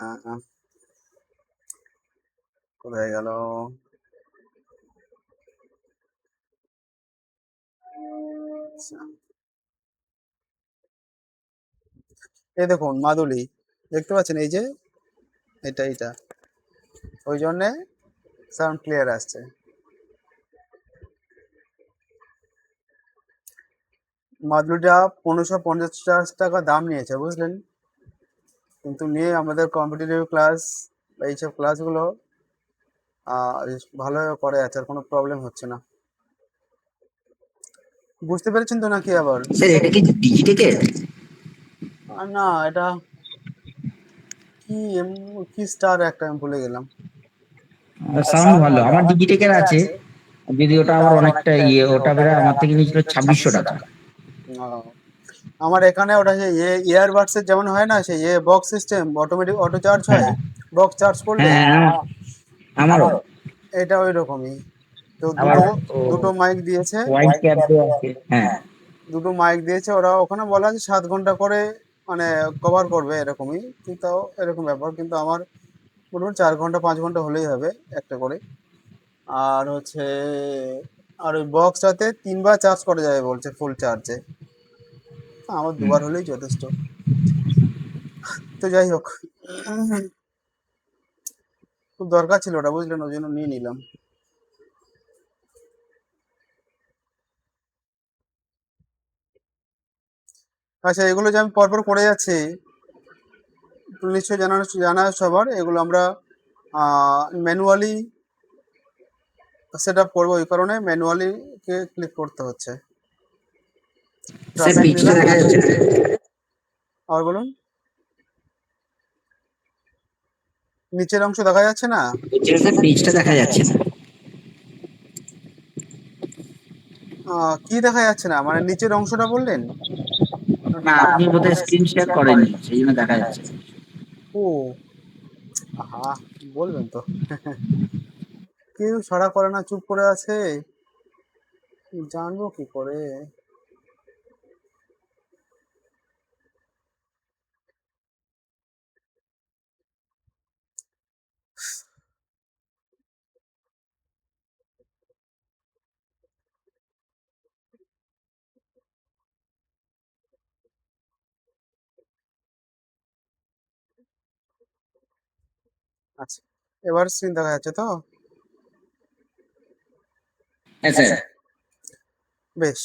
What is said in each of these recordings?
আহ, কোথায় গেল? আচ্ছা, এই দেখুন মাদুলি, দেখতে পাচ্ছেন? এই যে এটা ওই জন্যে সাউন্ড ক্লিয়ার আসছে। মাদুলিটা 1550 টাকা দাম নিয়েছে, বুঝলেন? কিন্তু নিয়ে আমাদের কম্পিটিটিভ ক্লাস বা এইসব ক্লাসগুলো বেশ ভালোভাবে করে যাচ্ছে, আর কোনো প্রবলেম হচ্ছে না। বুঝতে পেরেছেন তো নাকি আবার? স্যার এটা কি ডিজিটেকের? না, এটা কি কি স্টার একটা আমি ভুলে গেলাম। সাউন্ড ভালো, আমার ডিজিটেকের আছে, যদি ওটা আবার অনেকটা ইয়ে, ওটা বেড়ে আমার থেকে নিয়েছিল 2600 টাকা। ও, আমার এখানে ওটা যে ইয়ারবাডস এর যেমন হয় না, সেই box system, automatic auto charge হ্যাঁ হয়, বক্স চার্জ করলে, হ্যাঁ হ্যাঁ, আমারও। এটা ওই রকমই। তো আবার দুটো ও দুটো মাইক দিয়েছে, ওয়াইড ক্যাপ আছে। হ্যাঁ দুটো মাইক দিয়েছে ওরা, ওখানে বলা আছে 7 ঘন্টা করে মানে কভার করবে এরকমই, কিন্তু এরকম ব্যাপার, কিন্তু আমার মোটামুটি 4 ঘন্টা 5 ঘন্টা হলেই হবে একটা করে। আর হচ্ছে, আর ওই বক্সটাতে 3বার চার্জ করা যাবে বলছে, ফুল চার্জে। আমার হুম। 2বার হলেই যথেষ্ট। তো যাই হোক, খুব দরকার ছিল ওটা, বুঝলেন? ওই জন্য নিয়ে নিলাম। আচ্ছা, এগুলো যে আমি পরপর করে যাচ্ছি, নিশ্চয়ই জানা আছে সবার, এগুলো আমরা ম্যানুয়ালি সেট আপ করবো, ওই কারণে ম্যানুয়ালি কে ক্লিক করতে হচ্ছে। স্যার ট্রাফিক পেজটা দিলাম, দেখা যাচ্ছে না। আর বলুন, নিচের অংশ দেখা যাচ্ছে না? স্যার পেজটা দেখা যাচ্ছে না। কি দেখা যাচ্ছে না মানে নিচের অংশটা বললেন? না, আপনি বোধহয় স্ক্রিন শেয়ার করেননি, সেই জন্য দেখা যাচ্ছে না। ও, আহা, বলবেন তো। কেউ সাড়া করে না, চুপ করে আছে, জানবো কি করে? আচ্ছা, এবার স্ক্রিন দেখা যাচ্ছে তো? হ্যাঁ স্যার। বেশ।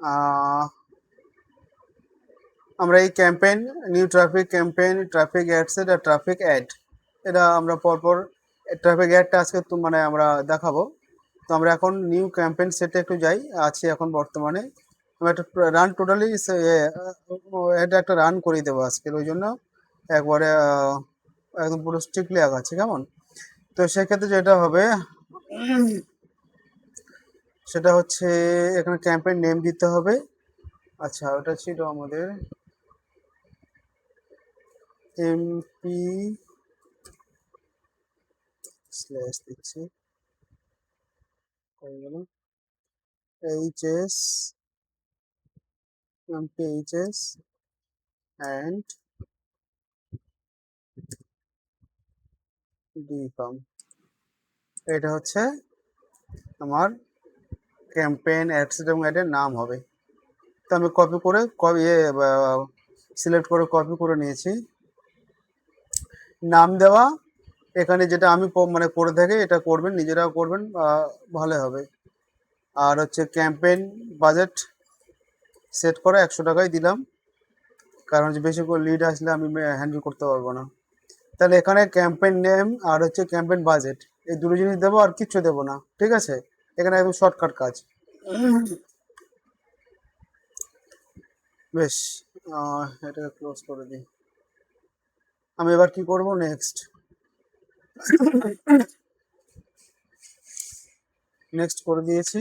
আহ, আমরা এই campaign, new traffic campaign, traffic ad set আর ট্রাফিক অ্যাড, এটা আমরা পরপর, ট্রাফিক অ্যাডটা আজকে তো মানে আমরা দেখাবো। তো আমরা এখন নিউ ক্যাম্পেইন সেটে একটু যাই, আছি এখন বর্তমানে। আমরা একটা রান টোটালি, এটা একটা রান করিয়ে দেবো আজকের, ওই জন্য একবারে একদম পুরো স্ট্রিক্টলি আগাচ্ছে, কেমন? তো সেক্ষেত্রে যেটা হবে সেটা হচ্ছে, এখানে ক্যাম্পেইন নেম দিতে হবে। আচ্ছা, ওটা ছিল আমাদের এমপি স্ল্যাশ দিচ্ছি, হয়ে গেল, HS, MP HS and D.Pharm, এটা হচ্ছে আমার ক্যাম্পেইন অ্যাডসেট এবং অ্যাডের নাম হবে। তো আমি কপি করে সিলেক্ট করে কপি করে নিয়েছি। নাম দেওয়া, এখানে যেটা আমি মানে করে থাকি, এটা করবেন, নিজেরাও করবেন, ভালো হবে। আর হচ্ছে ক্যাম্পেইন বাজেট সেট করে 100 টাকাই দিলাম, কারণ হচ্ছে বেশি করে লিড আসলে আমি হ্যান্ডেল করতে পারবো না। তাহলে এখানে ক্যাম্পেইন নেম আর হচ্ছে ক্যাম্পেইন বাজেট, এই দুটো জিনিস দেবো, আর কিচ্ছু দেবো না, ঠিক আছে? এখানে একদম শর্টকাট কাজ। বেশ, এটাকে ক্লোজ করে দিই। আমি এবার কি করব, নেক্সট, নেক্সট করে দিয়েছি।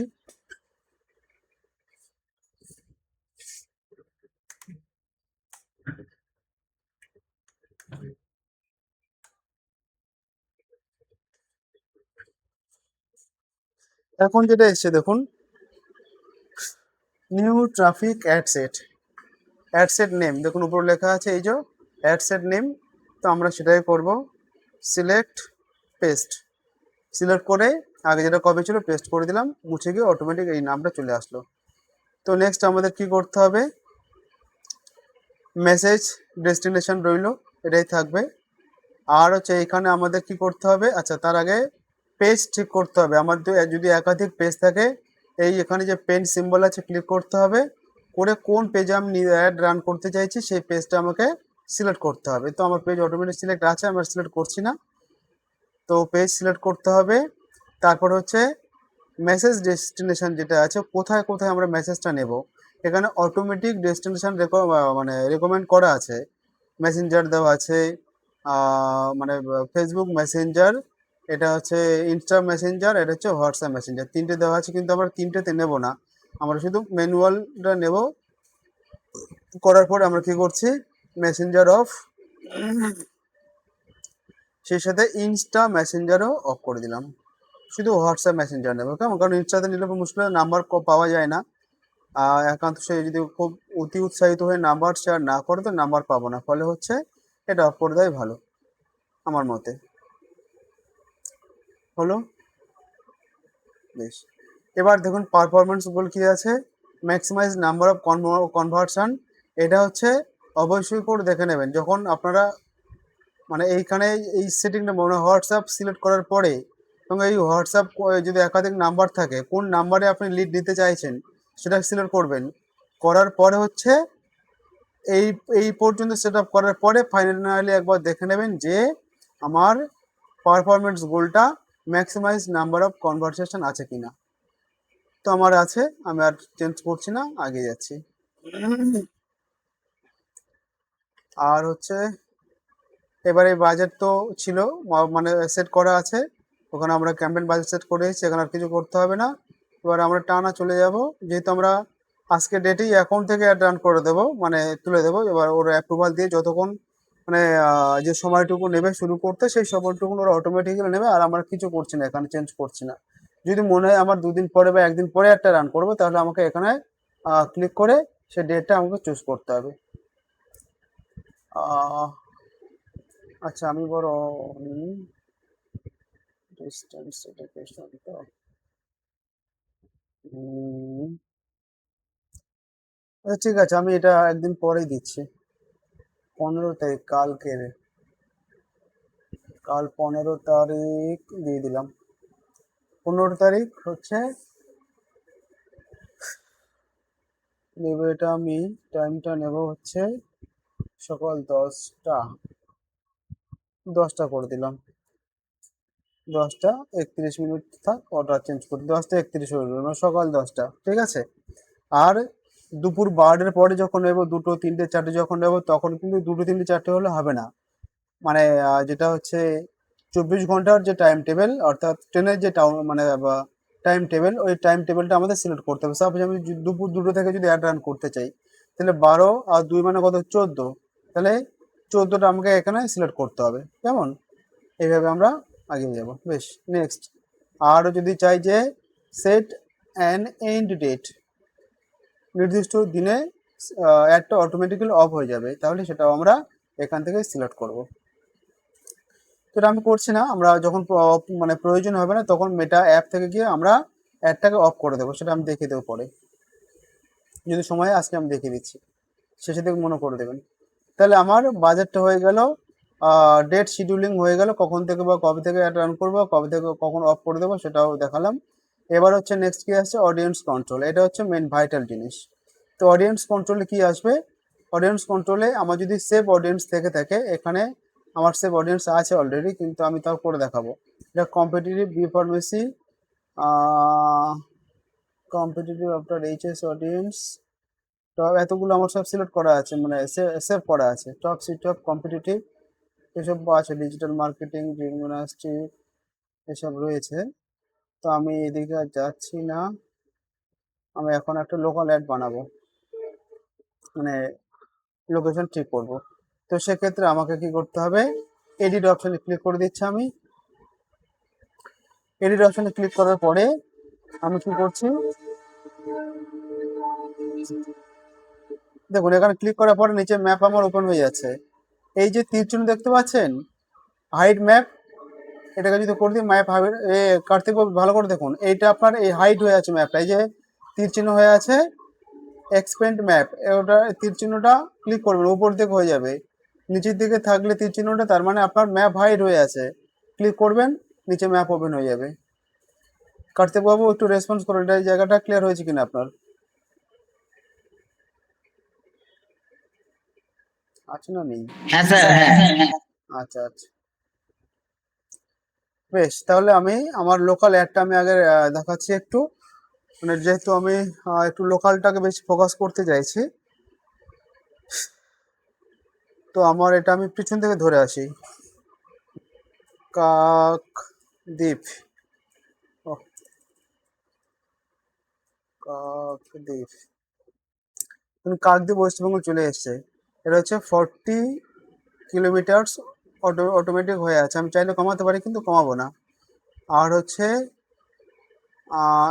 এখন যেটা এসছে দেখুন, new traffic ad set, ad set name দেখুন উপরে লেখা আছে, এই যে অ্যাডসেট নেম, তো আমরা সেটাই করব, সিলেক্ট পেস্ট, সিলেক্ট করে আগে যেটা কপি ছিল পেস্ট করে দিলাম, মুছে গিয়ে অটোমেটিক এই নামটা চলে আসলো। তো নেক্সট আমাদের কি করতে হবে, মেসেজ ডেস্টিনেশন রইলো, এটাই থাকবে। আর হচ্ছে এখানে আমাদের কি করতে হবে, আচ্ছা তার আগে পেজ ঠিক করতে হবে। আমার যদি একাধিক পেজ থাকে, এই এখানে যে পেন সিম্বল আছে ক্লিক করতে হবে, করে কোন পেজে আমি অ্যাড রান করতে চাইছি সেই পেজটা আমাকে সিলেক্ট করতে হবে। তো আমার পেজ অটোমেটিক সিলেক্ট আছে, আমরা সিলেক্ট করছি না, তো পেজ সিলেক্ট করতে হবে। তারপর হচ্ছে মেসেজ ডেস্টিনেশন যেটা আছে, কোথায় কোথায় আমরা মেসেজটা নেব, এখানে অটোমেটিক ডেস্টিনেশন মানে রেকমেন্ড করা আছে, মেসেঞ্জার দেওয়া আছে, মানে ফেসবুক মেসেঞ্জার, এটা হচ্ছে ইনস্টা মেসেঞ্জার, এটা হচ্ছে হোয়াটসঅ্যাপ মেসেঞ্জার, তিনটে দেওয়া আছে, কিন্তু আমরা তিনটেতে নেব না, আমরা শুধু ম্যানুয়ালটা নেব। করার পর আমরা কি করছি, মেসেঞ্জার অফ, সেই সাথে ইনস্টা মেসেঞ্জারও অফ করে দিলাম, শুধু হোয়াটসঅ্যাপ মেসেঞ্জার নেবো, কেমন, কারণ ইনস্টাতে নিলে মুশকিল নাম্বার পাওয়া যায় না, একান্ত সে যদি খুব অতি উৎসাহিত হয়ে নাম্বার শেয়ার না করে তো নাম্বার পাবো না, ফলে হচ্ছে এটা অফ করে দেওয়াই ভালো আমার মতে। হলো, বেশ। এবার দেখুন পারফরমেন্স গোল কি আছে, ম্যাক্সিমাইজ নাম্বার অফ কনভার্সন, এটা হচ্ছে অবশ্যই করে দেখে নেবেন যখন আপনারা মানে এইখানে এই সেটিংটা মানে হোয়াটসঅ্যাপ সিলেক্ট করার পরে, এবং এই হোয়াটসঅ্যাপ যদি একাধিক নাম্বার থাকে কোন নাম্বারে আপনি লিড নিতে চাইছেন সেটা সিলেক্ট করবেন, করার পরে হচ্ছে এই এই পর্যন্ত সেট আপ করার পরে ফাইনালি একবার দেখে নেবেন যে আমার পারফরমেন্স গোলটা ম্যাক্সিমাইজ নাম্বার অফ কনভারসেশন আছে কিনা। তো আমার আছে, আমি আর চেঞ্জ করছি না, আগে যাচ্ছি। আর হচ্ছে এবারে বাজেট তো ছিল, মানে সেট করা আছে, ওখানে আমরা ক্যাম্পেইন বাজেট সেট করে এসেছি, এখানে আর কিছু করতে হবে না। এবার আমরা টানা চলে যাব, যেহেতু আমরা আজকে ডেটেই অ্যাকাউন্ট থেকে অ্যাড রান করে দেবো, মানে তুলে দেবো, এবার ওর অ্যাপ্রুভাল দিয়ে যতক্ষণ মানে যে সময়টুকু নেবে শুরু করতে সেই সময়টুকু ওরা অটোমেটিক্যালি নেবে, আর আমরা কিছু করছি না, এখানে চেঞ্জ করছি না। যদি মনে হয় আমার দুদিন পরে বা একদিন পরে একটা রান করবো, তাহলে আমাকে এখানে ক্লিক করে সেই ডেটটা আমাকে চুজ করতে হবে। আচ্ছা আমি বড় ডিস্টেন্স এডুকেশন তো আচ্ছা ঠিক আছে, আমি এটা একদিন পরেই দিচ্ছি, 15 তারিখ, কাল 15 তারিখ দিয়ে দিলাম। 15 তারিখ হচ্ছে নেব, এটা আমি টাইমটা নেব হচ্ছে সকাল 10টা করে দিলাম, 10টা 31 মিনিট থাক, অর্ডার চেঞ্জ করি, 10টা 31 হয়ে গেল, মানে সকাল 10টা, ঠিক আছে। আর দুপুর 12টার পরে যখন নেবো, 2টো 3টে 4টে যখন নেবো, তখন কিন্তু 2টো 3টে 4টে হলে হবে না, মানে যেটা হচ্ছে 24 ঘন্টার যে টাইম টেবিল, অর্থাৎ ট্রেনের যে টাউন মানে টাইম টেবিল, ওই টাইম টেবিলটা আমাদের সিলেক্ট করতে হবে। সাপোজ আমি দুপুর 2টো থেকে যদি অ্যাড রান করতে চাই, তাহলে 12 আর 2 মানে কত, 14, তাহলে 14টা আমাকে এখানে সিলেক্ট করতে হবে, কেমন, এইভাবে আমরা এগিয়ে যাব, বেশ। নেক্সট, আরও যদি চাই যে সেট অ্যান এন্ড ডেট, নির্দিষ্ট দিনে অ্যাডটা অটোমেটিক্যালি অফ হয়ে যাবে, তাহলে সেটাও আমরা এখান থেকে সিলেক্ট করব। তো এটা আমি করছি না, আমরা যখন মানে প্রয়োজন হবে না তখন মেটা অ্যাপ থেকে গিয়ে আমরা অ্যাডটাকে অফ করে দেবো, সেটা আমি দেখিয়ে দেবো পরে, যদি সময় হয় আজকে আমি দেখিয়ে দিচ্ছি, শেষে থেকে মনে করে দেবেন। তাহলে আমার বাজেটটা হয়ে গেল, ডেট শিডিউলিং হয়ে গেল, কখন থেকে বা কবে থেকে অ্যাড রান করবো, কবে থেকে কখন অফ করে দেবো সেটাও দেখালাম। এবার হচ্ছে নেক্সট কি আসছে, অডিয়েন্স কন্ট্রোল, এটা হচ্ছে মেন ভাইটাল জিনিস। তো অডিয়েন্স কন্ট্রোলে কি আসবে, অডিয়েন্স কন্ট্রোলে আমার যদি সেভ অডিয়েন্স থেকে থাকে, এখানে আমার সেভ অডিয়েন্স আছে অলরেডি, কিন্তু আমি তাও করে দেখাবো। এটা competitive B pharmacy, competitive after HS audience, top এতগুলো আমার সব সিলেক্ট করা আছে, মানে সেভ করা আছে, টপ সিটি অফ কম্পিটিটিভ এসব আছে, ডিজিটাল মার্কেটিং, জিমনাস্টিক এসব রয়েছে। তো আমি এদিকে আর যাচ্ছি না, আমি এখন একটা লোকাল অ্যাড বানাবো, মানে লোকেশন ঠিক করব। তো সেক্ষেত্রে আমাকে কি করতে হবে, এডিট অপশানে ক্লিক করে দিচ্ছি আমি। এডিট অপশানে ক্লিক করার পরে আমি কি করছি, দেখুন এখানে ক্লিক করার পরে নিচে ম্যাপ আমার ওপেন হয়ে যাচ্ছে, এই যে তীর চিহ্ন দেখতে পাচ্ছেন, হাইট ম্যাপ, এটাকে যদি করে দিই ম্যাপ হবে, কার্তিক বাবু ভালো করে দেখুন, এইটা আপনার এই হাইট হয়ে আছে ম্যাপটা, এই যে তীর চিহ্ন হয়ে আছে এক্সপেন্ড ম্যাপ, ওটা তীর চিহ্নটা ক্লিক করবেন, উপর দিকে হয়ে যাবে, নিচের দিকে থাকলে তীর চিহ্নটা তার মানে আপনার ম্যাপ হাইড হয়ে আছে, ক্লিক করবেন, নিচে ম্যাপ ওপেন হয়ে যাবে। কার্তিক বাবু একটু রেসপন্স করুন, এটা এই জায়গাটা ক্লিয়ার হয়েছে কিনা আপনার? আছে না নেই? হ্যাঁ স্যার, হ্যাঁ। আচ্ছা আচ্ছা, বেশ, তাহলে আমি আমার লোকাল অ্যাডটা আমি আগে দেখাচ্ছি একটু, মানে যেহেতু আমি একটু লোকালটাকে বেশি ফোকাস করতে চাইছি, তো আমার এটা আমি পিছন থেকে ধরে আসি। কাকদ্বীপ, ওহ, কাকদ্বীপ, কাকদ্বীপ ওয়েস্ট বেঙ্গল চলে এসছে। এটা হচ্ছে 40 কিলোমিটার্স, অটোমেটিক হয়ে আছে, আমি চাইলে কমাতে পারি কিন্তু কমাবো না। আর হচ্ছে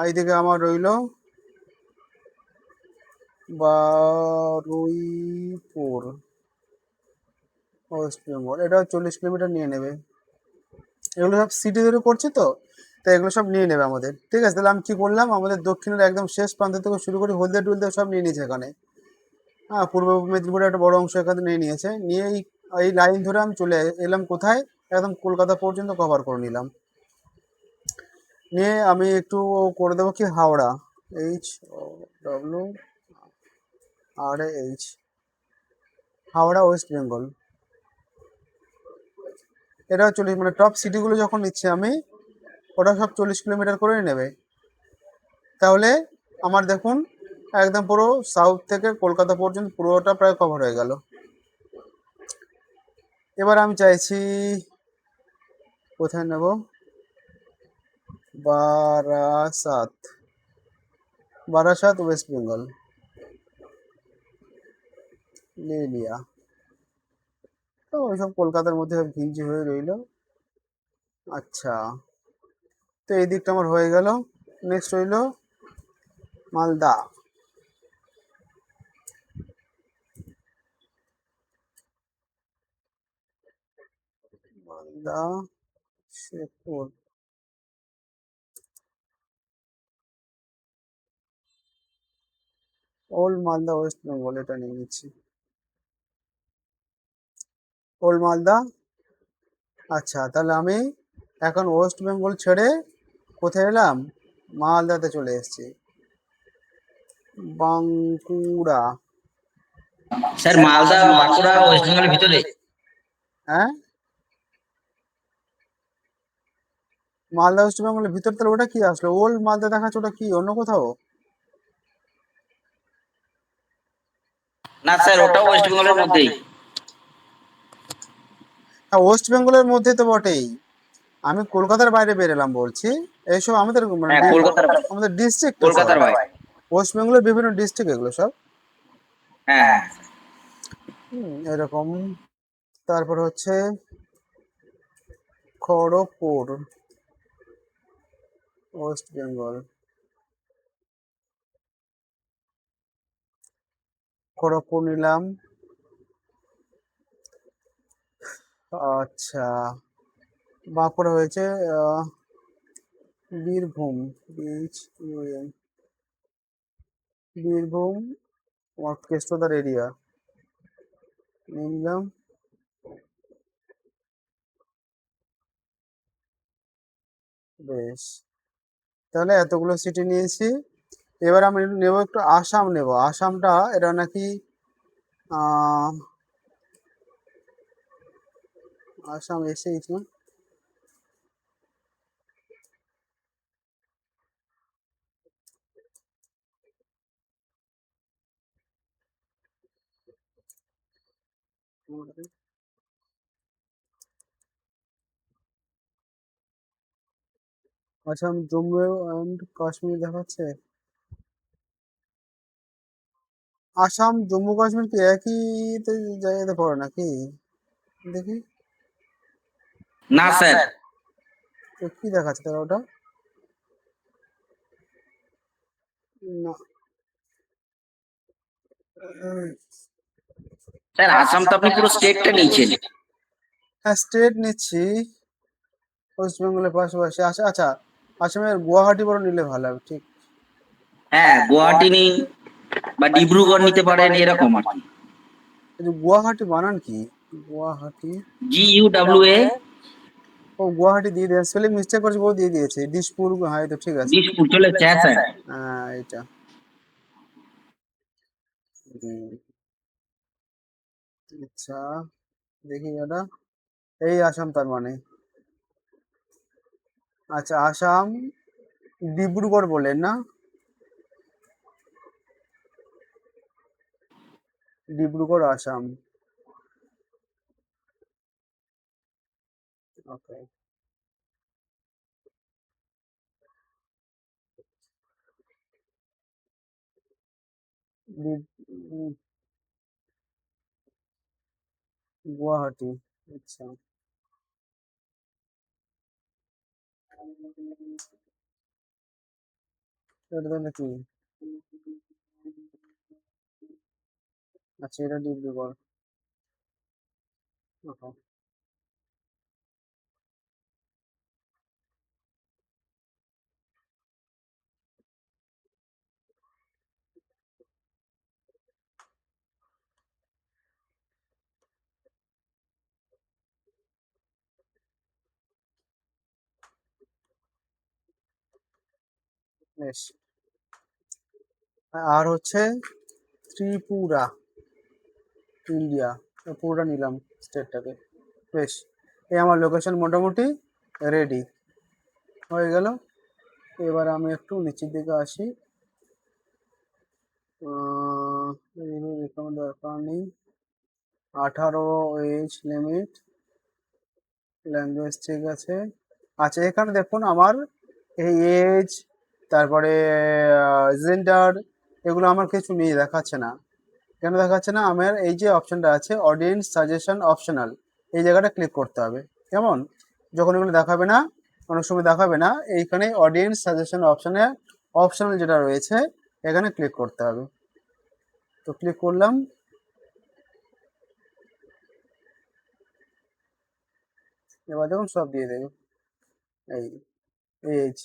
এইদিকে আমার রইলো বারুইপুর ওয়েস্ট বেঙ্গল, এটা 40 কিলোমিটার নিয়ে নেবে। এগুলো সব সিটি ধরে করছি তো, তাই এগুলো সব নিয়ে নেবে আমাদের। ঠিক আছে, তাহলে আমি কি করলাম, আমাদের দক্ষিণের একদম শেষ প্রান্ত থেকে শুরু করে হলদিয়া টুলদিয়া সব নিয়ে নিয়েছে এখানে। হ্যাঁ, পূর্ব মেদিনীপুরের একটা বড় অংশ এখানে নিয়ে নিয়েছে, নিয়ে এই এই লাইন ধরে আমি চলে এলাম কোথায়, একদম কলকাতা পর্যন্ত কভার করে নিলাম। নিয়ে আমি একটু করে দেবো কি হাওড়া, HOWRAH, হাওড়া ওয়েস্ট বেঙ্গল, এটা 40, মানে টপ সিটিগুলো যখন নিচ্ছে আমি, ওটা সব 40 কিলোমিটার করে নেবে। তাহলে আমার দেখুন একদম পুরো সাউথ থেকে কলকাতা পর্যন্ত পুরোটা প্রায় কভার হয়ে গেল। এবার আমি চাইছি কোথায় নেব, বারাসাত, বারাসাত ওয়েস্ট বেঙ্গল, লিলিয়া, তো ওইসব কলকাতার মধ্যে সব ঘিঞ্জি হয়ে রইলো। আচ্ছা, তো এই দিকটা আমার হয়ে গেল। নেক্সট রইলো মালদা, মালদা শেরপুর, ওল্ড মালদা ওয়েস্ট বেঙ্গল, এটা নিয়ে নিচ্ছি ওল্ড মালদা। আচ্ছা, তাহলে আমি এখন ওয়েস্ট বেঙ্গল ছেড়ে কোথায় এলাম, মালদাতে চলে এসেছি, বাঁকুড়া। স্যার মালদা বাঁকুড়া ওয়েস্ট বেঙ্গলের ভিতরে। হ্যাঁ, মালদা ওয়েস্ট বেঙ্গলের ভিতর, তাহলে ওটা কি আসলো, ওল্ড মালদা দেখাচ্ছে, ওটা কি অন্য কোথাও? না স্যার, ওটাও ওয়েস্ট বেঙ্গলের মধ্যেই। হ্যাঁ, ওয়েস্ট বেঙ্গলের মধ্যে তো বটেই, আমি কলকাতার বাইরে বেরোলাম বলছি। এইসব আমাদের মানে হ্যাঁ, কলকাতার, আমাদের ডিস্ট্রিক্ট তো সব, কলকাতার বাইরে। ওয়েস্ট বেঙ্গলের বিভিন্ন ডিস্ট্রিক্ট এগুলো সব। হ্যাঁ হ্যাঁ। এরকম। তারপর হচ্ছে খড়গপুর ওয়েস্ট বেঙ্গল, খড়গপুর নিলাম। আচ্ছা, বাঁকুড়া হয়েছে, বীরভূম, বীরভূম আমার কেষ্টদার এরিয়া নিলাম। বেশ, তাহলে এতগুলো সিটি নিয়েছি। এবার আমি নেব একটু আসাম, নেব আসামটা, এটা নাকি আহ আসাম এসেইছি না? আসাম জম্মু অ্যান্ড কাশ্মীর দেখাচ্ছে, আসাম জম্মু কাশ্মীর কি একই জায়গাতে পড়ে নাকি, দেখি না স্যার। তো কি দেখাচ্ছে তাহলে ওটা, না, স্যার আসাম তো আপনি পুরো স্টেটটা নিয়েছেন। হ্যাঁ, স্টেট নিচ্ছি ওয়েস্ট বেঙ্গলের পাশাপাশি। আচ্ছা আচ্ছা, আসামের গুয়াহাটি বড় নিলে ভালো হবে, ঠিক। হ্যাঁ গুয়াহাটি নিন বা ডিব্রুগড় নিতে পারেন এরকম আর কি। এই যে গুয়াহাটি বানান কি? গুয়াহাটি, GUWA। ও গুয়াহাটি দিয়ে দিয়ে স্পেলিং মিস্টেক করেছে, বউ দিয়ে দিয়েছে দিসপুর। হ্যাঁ, তো ঠিক আছে। দিসপুর চলে যাচ্ছে, হ্যাঁ স্যার। হ্যাঁ, এটা হুম, আচ্ছা, দেখি এটা। এই আসাম তার মানে। আচ্ছা, আসাম ডিব্রুগড় বললেন না? ডিব্রুগড় আসাম। ওকে। গুয়াহাটি, আচ্ছা। এটা তাহলে কি? আচ্ছা, এটা ডিব্রুগড়। ওকে, বেশ। আর হচ্ছে ত্রিপুরা, ইন্ডিয়া। পুরোটা নিলাম স্টেটটাকে। বেশ, এই আমার লোকেশন মোটামুটি রেডি হয়ে গেল। এবার আমি একটু নিচের দিকে আসি। এগুলো দেখানোর দরকার নেই। 18 এজ লিমিট, ল্যাঙ্গুয়েজ ঠিক আছে। আচ্ছা, এখানে দেখুন আমার এই এজ, তারপরে জেন্ডার, এগুলো আমার কিছু নিয়ে দেখাচ্ছে না। কেন দেখাচ্ছে না? আমার এই যে অপশনটা আছে অডিয়েন্স সাজেশন অপশনাল, এই জায়গাটা ক্লিক করতে হবে। কেমন? যখন এগুলো দেখাবে না, অনেক সময় দেখাবে না, এইখানে অডিয়েন্স সাজেশন অপশনে অপশনাল যেটা রয়েছে এখানে ক্লিক করতে হবে। তো ক্লিক করলাম। এবার দেখুন সব দিয়ে দেবে। এই এজ,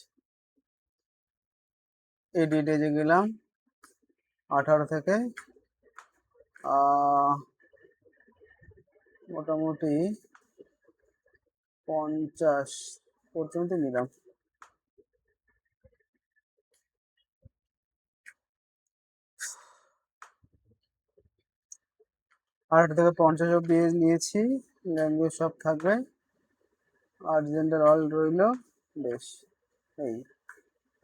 এডিট এজে গেলাম 18 থেকে মোটামুটি 50 পর্যন্ত নিলাম। আর থেকে 50 অব্দি এজ নিয়েছি। ল্যাঙ্গুয়েজ সব থাকবে, আর জেন্ডার অল রইলো। বেশ, এই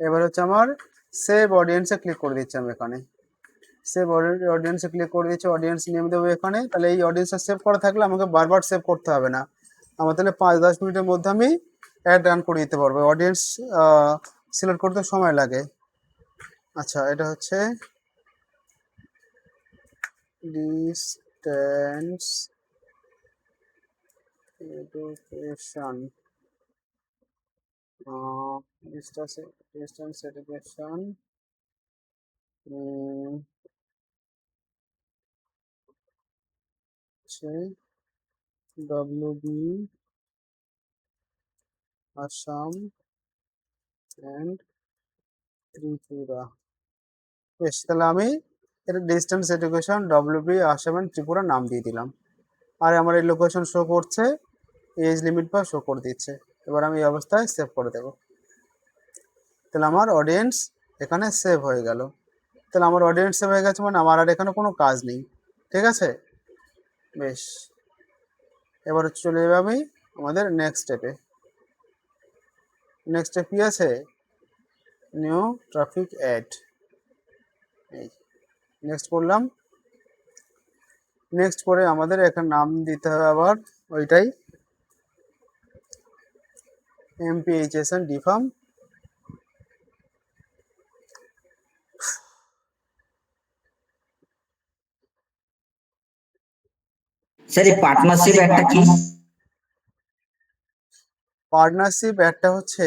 এবার হচ্ছে আমার সেভ অডিয়েন্সে ক্লিক করে দিচ্ছি আমি এখানে। সেভ অডিয়েন্সে ক্লিক করে দিচ্ছি, অডিয়েন্স নেম দেবো এখানে। তাহলে এই অডিয়েন্সটা সেভ করা থাকলে আমাকে বারবার সেভ করতে হবে না। আমার তাহলে 5-10 মিনিটের মধ্যে আমি অ্যাড রান করে দিতে পারবো। অডিয়েন্স সিলেক্ট করতে সময় লাগে। আচ্ছা, এটা হচ্ছে ডিস্টেন্স এডুকেশন, ডিস্টেন্স এডুকেশন হচ্ছে WB আসাম অ্যান্ড ত্রিপুরা। বেশ, তাহলে আমি এটা distance education WB Assam and Tripura নাম দিয়ে দিলাম। আর আমার এই লোকেশন শো করছে, এজ লিমিট বা শো করে দিচ্ছে। এবার আমি এই অবস্থায় সেভ করে দেবো। তাহলে আমার অডিয়েন্স এখানে সেভ হয়ে গেল। তাহলে আমার অডিয়েন্স সেভ হয়ে গেছে, মানে আমার আর এখানে কোনো কাজ নেই। ঠিক আছে? বেশ, এবার চলে যাবে আমি আমাদের নেক্সট স্টেপে। নেক্সট স্টেপ কি আছে? New traffic add. এই নেক্সট করলাম। নেক্সট করে আমাদের এখানে নাম দিতে হবে আবার ওইটাই, MPHSN ডিফার্ম। স্যার এই পার্টনারশিপ একটা কি? পার্টনারশিপ একটা হচ্ছে,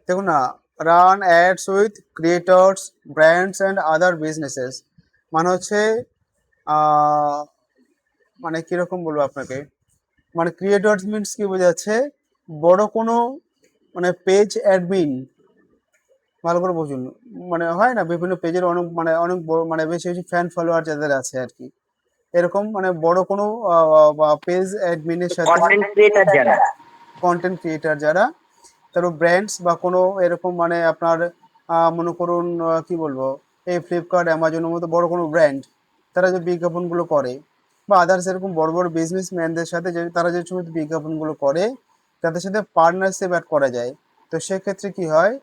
দেখুন না, run ads with creators brands and other businesses, মানে হচ্ছে মানে কিরকম বলবো আপনাকে, মানে ক্রিয়েটর্স মিনস কি বোঝাচ্ছে, বড় কোনো মানে পেজ অ্যাডমিন, ভালো করে বুঝুন। মানে হয় না বিভিন্ন পেজের অনেক মানে অনেক বড় মানে বেশি বেশি ফ্যান ফলোয়ার যাদের আছে আর কি, এরকম মানে বড় কোনো পেজ অ্যাডমিনের সাথে, কন্টেন্ট ক্রিয়েটার যারা। কন্টেন্ট ক্রিয়েটার যারা, তারপর ব্র্যান্ডস বা কোনো এরকম মানে আপনার মনে করুন কি বলবো, এই ফ্লিপকার্ট অ্যামাজনের মতো বড় কোনো ব্র্যান্ড, তারা যে বিজ্ঞাপনগুলো করে, বা আদার্স এরকম বড় বড় বিজনেসম্যানদের সাথে যে তারা যে সমস্ত বিজ্ঞাপনগুলো করে, তাদের সাথে পার্টনারশিপ অ্যাড করা যায়। তো সেক্ষেত্রে কি হয়,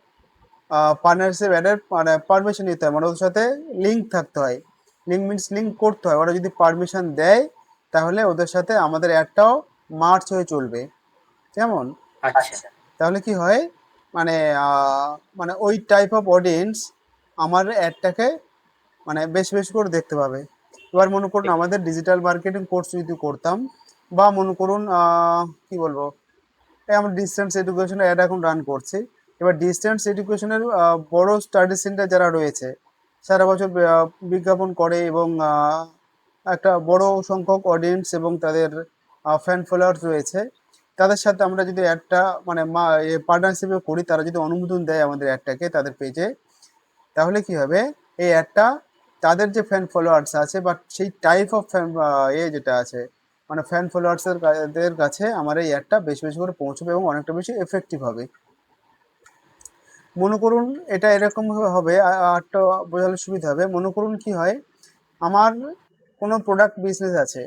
পার্টনারশিপ অ্যাডের মানে পারমিশন নিতে হয়, মানে ওদের সাথে লিঙ্ক থাকতে হয়। লিঙ্ক মিনস লিঙ্ক করতে হয়, ওরা যদি পারমিশন দেয় তাহলে ওদের সাথে আমাদের অ্যাডটাও মার্চ হয়ে চলবে। কেমন? আচ্ছা। তাহলে কি হয়, মানে মানে ওই টাইপ অফ অডিয়েন্স আমার অ্যাডটাকে মানে বেশি বেশি করে দেখতে পাবে। এবার মনে করুন আমাদের ডিজিটাল মার্কেটিং কোর্স যদি করতাম, বা মনে করুন কি বলবো, এই আমরা ডিস্টেন্স এডুকেশনের অ্যাড এখন রান করছি। এবার ডিস্টেন্স এডুকেশনের বড় স্টাডি সেন্টার যারা রয়েছে, সারা বছর বিজ্ঞাপন করে এবং একটা বড় সংখ্যক অডিয়েন্স এবং তাদের ফ্যান ফলোয়ার্স রয়েছে, তাদের সাথে আমরা যদি অ্যাডটা মানে পার্টনারশিপে করি, তারা যদি অনুমোদন দেয় আমাদের অ্যাডটাকে তাদের পেজে, তাহলে কি হবে, এই অ্যাডটা তাদের যে ফ্যান ফলোয়ার্স আছে বা সেই টাইপ অফ ফ্যান যেটা আছে মানে ফ্যান ফলোয়ার্সের দের কাছে আমার এই অ্যাডটা বেশি বেশি করে পৌঁছবে এবং অনেকটা বেশি এফেক্টিভ হবে। মনে করুন এটা এরকম ভাবে হবে, আরটা বোঝালে সুবিধা হবে। মনে করুন কি হয়, আমার কোনো প্রোডাক্ট বিজনেস আছে,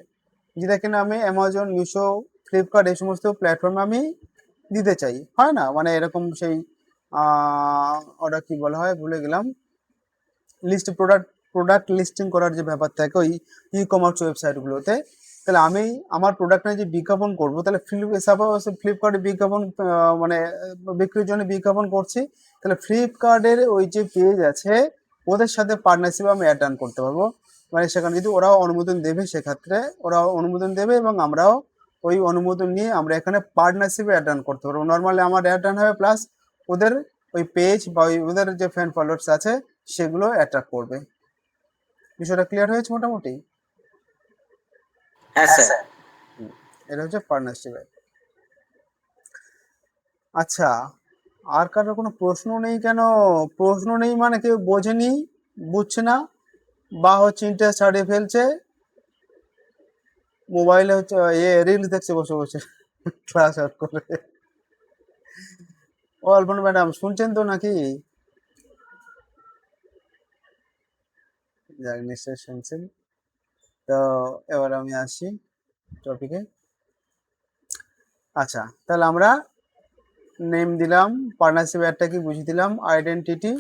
যেটা কিনা আমি অ্যামাজন, মিশো, ফ্লিপকার্ট এই সমস্ত প্ল্যাটফর্মে আমি দিতে চাই, হয় না মানে এরকম সেই ওটা কি বলা হয় ভুলে গেলাম, লিস্ট প্রোডাক্ট, প্রোডাক্ট লিস্টিং করার যে ব্যাপার থাকে ওই ই কমার্স ওয়েবসাইটগুলোতে। তাহলে আমি আমার প্রোডাক্ট নিয়ে যে বিজ্ঞাপন করবো, তাহলে সাপোজ ফ্লিপকার্টে বিজ্ঞাপন মানে বিক্রির জন্য বিজ্ঞাপন করছি, তাহলে ফ্লিপকার্টের ওই যে পেজ আছে ওদের সাথে পার্টনারশিপ আমি অ্যাড রান করতে পারবো। মানে সেখানে যদি ওরাও অনুমোদন দেবে, সেক্ষেত্রে ওরাও অনুমোদন দেবে এবং আমরাও ওই অনুমোদন নিয়ে আমরা এখানে পার্টনারশিপে অ্যাড রান করতে পারবো। নর্মালি আমার অ্যাড রান হবে, প্লাস ওদের ওই পেজ বা ওদের যে ফ্যান ফলোয়ার্স আছে সেগুলো অ্যাট্রাক্ট করবে। বিষয়টা ক্লিয়ার হয়েছে মোটামুটি? হ্যাঁ স্যার। হুম, এটা হচ্ছে পার্টনারশিপ। আচ্ছা, আর কারোর কোনো প্রশ্ন নেই কেন? প্রশ্ন নেই মানে কেউ বোঝেনি, বুঝছে না, বা হচ্ছে ইন্টারেস্ট হারিয়ে ফেলছে, মোবাইলে হচ্ছে রিলস দেখছে বসে বসে ক্লাস আউট করে। ও অল্পনা ম্যাডাম শুনছেন তো নাকি? যাক, নিশ্চয়ই শুনছেন। তো এবার আমি আসি টপিকে। আচ্ছা, তাহলে আমরা নেম দিলাম, পার্টনারশিপ অ্যাডটা কি বুঝিয়ে দিলাম, আইডেন্টিটি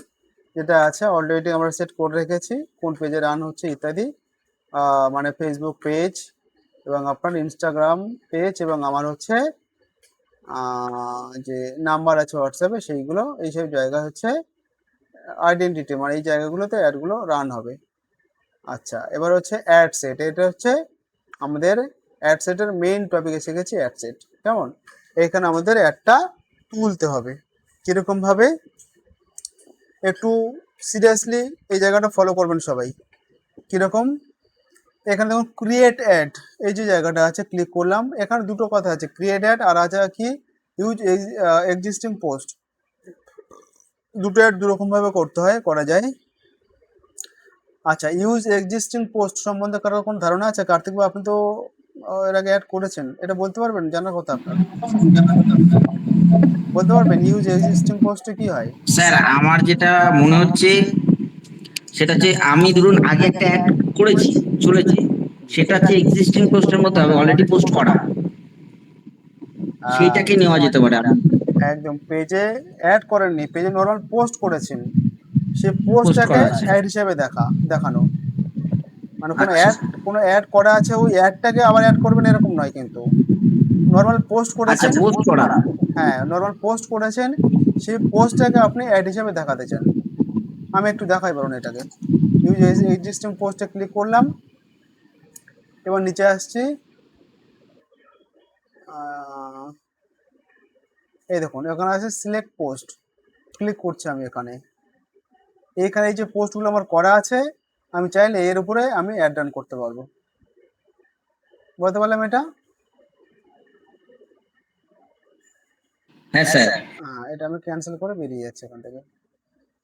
যেটা আছে অলরেডি আমরা সেট করে রেখেছি, কোন পেজে রান হচ্ছে ইত্যাদি, মানে ফেসবুক পেজ এবং আপনার ইনস্টাগ্রাম পেজ এবং আমার হচ্ছে যে নাম্বার আছে হোয়াটসঅ্যাপে সেইগুলো, এইসব জায়গা হচ্ছে আইডেন্টিটি, মানে এই জায়গাগুলোতে অ্যাডগুলো রান হবে। আচ্ছা, এবার হচ্ছে অ্যাড সেট, এটা হচ্ছে আমাদের অ্যাড সেটের মেইন টপিক এসে গেছি, অ্যাড সেট। কেমন? এখানে আমাদের অ্যাডটা তুলতে হবে কিরকম ভাবে, একটু সিরিয়াসলি এই জায়গাটা ফলো করবেন সবাই। কিরকম, এখানে দেখুন ক্রিয়েট অ্যাড, এই যে জায়গাটা আছে ক্লিক করলাম, এখানে দুটো কথা আছে, ক্রিয়েট অ্যাড আর আছে কি ইউজ এক্সিস্টিং পোস্ট। দুটো অ্যাড দুরকম ভাবে করতে হয়, করা যায়। আচ্ছা, ইউজ এক্সিস্টিং পোস্ট সম্বন্ধে কারোর কোনো ধারণা আছে? কার্তিক ভাই, আপনি তো এর আগে অ্যাড করেছেন, এটা বলতে পারবেন, জানার কথা আপনার, বলতে পারবেন ইউজ এক্সিস্টিং পোস্টে কি হয়? স্যার আমার যেটা মনে হচ্ছে সেটা হচ্ছে আমি ধরুন আগে একটা অ্যাড করেছি, চলেছে, সেটা হচ্ছে এক্সিস্টিং পোস্টের মতো হবে, অলরেডি পোস্ট করা, হ্যাঁ, সেইটাকে নেওয়া যেতে পারে আপনি। একদম পেজে অ্যাড করেননি, পেজে নর্মাল পোস্ট করেছেন, সেই পোস্ট পোস্টটাকে করা আছে। অ্যাড হিসেবে দেখানো, মানে কোনো আচ্ছা। অ্যাড, কোনো অ্যাড করা আছে ওই অ্যাডটাকে আবার অ্যাড করবেন এরকম নয় কিন্তু, নর্মাল পোস্ট আচ্ছা, করেছেন, পোস্ট করা। হ্যাঁ নর্মাল পোস্ট করেছেন, সেই পোস্টটাকে আপনি অ্যাড হিসেবে দেখাতে চান। আমি একটু দেখাই পারুন এটাকে, ইউজ এক্সিস্টিং পোস্টে ক্লিক করলাম, এবার নিচে আসছি, আহ, এই দেখুন এখানে আছে সিলেক্ট পোস্ট, ক্লিক করছি আমি এখানে, এইখানে এই যে পোস্টগুলো আমার করা আছে, আমি চাইলে এর উপরে আমি অ্যাড রান করতে পারবো। বলতে পারলাম এটা? হ্যাঁ স্যার। হ্যাঁ, এটা আমি ক্যান্সেল করে বেরিয়ে যাচ্ছি এখান থেকে।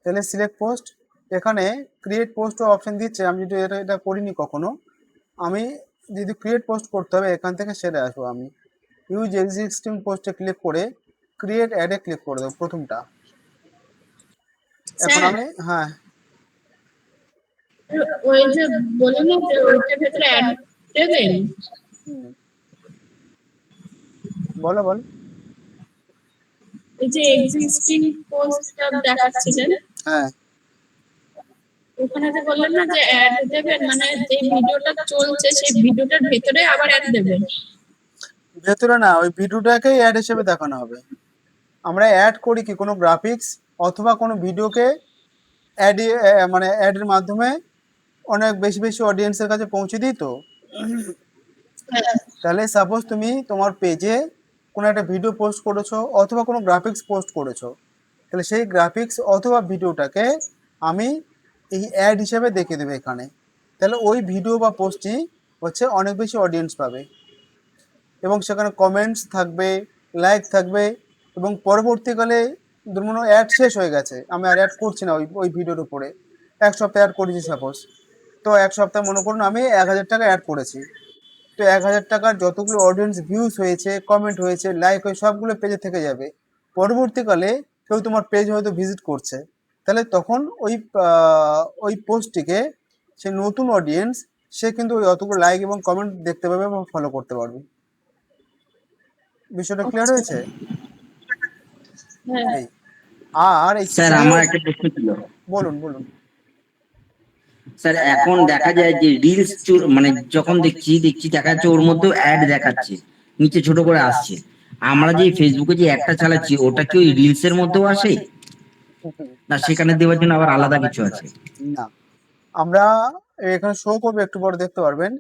তাহলে সিলেক্ট পোস্ট, এখানে ক্রিয়েট পোস্ট অপশন দিচ্ছে। আমি যদি এটা করিনি কখনো, আমি যদি ক্রিয়েট পোস্ট করতে হবে এখান থেকে সেরে আসবো। আমি ইউজ এক্সিস্টিং পোস্টে ক্লিক করে ক্রিয়েট অ্যাডে ক্লিক করে দেবো প্রথমটা। এখন স্যার আমি, হ্যাঁ ওই যে বললেন না যে ওইটার ভেতরে অ্যাড দেবেন, হুম, বলো বলো। এই যে এক্সিস্টিং পোস্টটা দেখাচ্ছিলেন, হ্যাঁ, ওখানে যে বললেন না যে অ্যাড দেবেন, মানে যে ভিডিওটা চলছে সেই ভিডিওটার ভেতরে আবার অ্যাড দেবেন। ভেতরে না, ওই ভিডিওটাকেই অ্যাড হিসেবে দেখানো হবে। আমরা অ্যাড করি কি কোনো গ্রাফিক্স অথবা কোনো ভিডিওকে অ্যাড, মানে অ্যাডের মাধ্যমে অনেক বেশি বেশি অডিয়েন্সের কাছে পৌঁছে দিই তো। তাহলে সাপোজ তুমি তোমার পেজে কোনো একটা ভিডিও পোস্ট করেছো অথবা কোনো গ্রাফিক্স পোস্ট করেছো, তাহলে সেই গ্রাফিক্স অথবা ভিডিওটাকে আমি এই অ্যাড হিসেবে দেখে দেবে এখানে। তাহলে ওই ভিডিও বা পোস্টটি হচ্ছে অনেক বেশি অডিয়েন্স পাবে এবং সেখানে কমেন্টস থাকবে, লাইক থাকবে। এবং পরবর্তীকালে ধরুন অ্যাড শেষ হয়ে গেছে, আমি আর অ্যাড করছি না ওই ওই ভিডিওর উপরে, এক সপ্তাহ অ্যাড করেছি সাপোজ, তো এক সপ্তাহ মনে করুন আমি 1,000 টাকা অ্যাড করেছি। তো 1,000 টাকার যতগুলো অডিয়েন্স ভিউজ হয়েছে, কমেন্ট হয়েছে, লাইক হয়েছে, সবগুলো পেজে থেকে যাবে। পরবর্তীকালে কেউ তোমার পেজ হয়তো ভিজিট করছে, তাহলে তখন ওই পোস্টটিকে সে নতুন অডিয়েন্স, সে কিন্তু ওই অতগুলো লাইক এবং কমেন্ট দেখতে পাবে এবং ফলো করতে পারবে। বিষয়টা ক্লিয়ার হয়েছে? হ্যাঁ এই, আর এই স্যার সিও, আমার একটা প্রশ্ন ছিল। বলুন বলুন। স্যার এখন দেখা যায় যে রিলস মানে যখন দেখছি দেখা যাচ্ছে ওর মধ্যেও অ্যাড দেখাচ্ছে, নিচে ছোট করে আসছে। আমরা যে ফেসবুকে যে অ্যাডটা চালাচ্ছি ওটা কি ওই রিলস এর মধ্যেও আসে, না সেখানে দেওয়ার জন্য আবার আলাদা কিছু আছে? না, আমরা এখানে শো করবে, একটু পরে দেখতে পারবেন।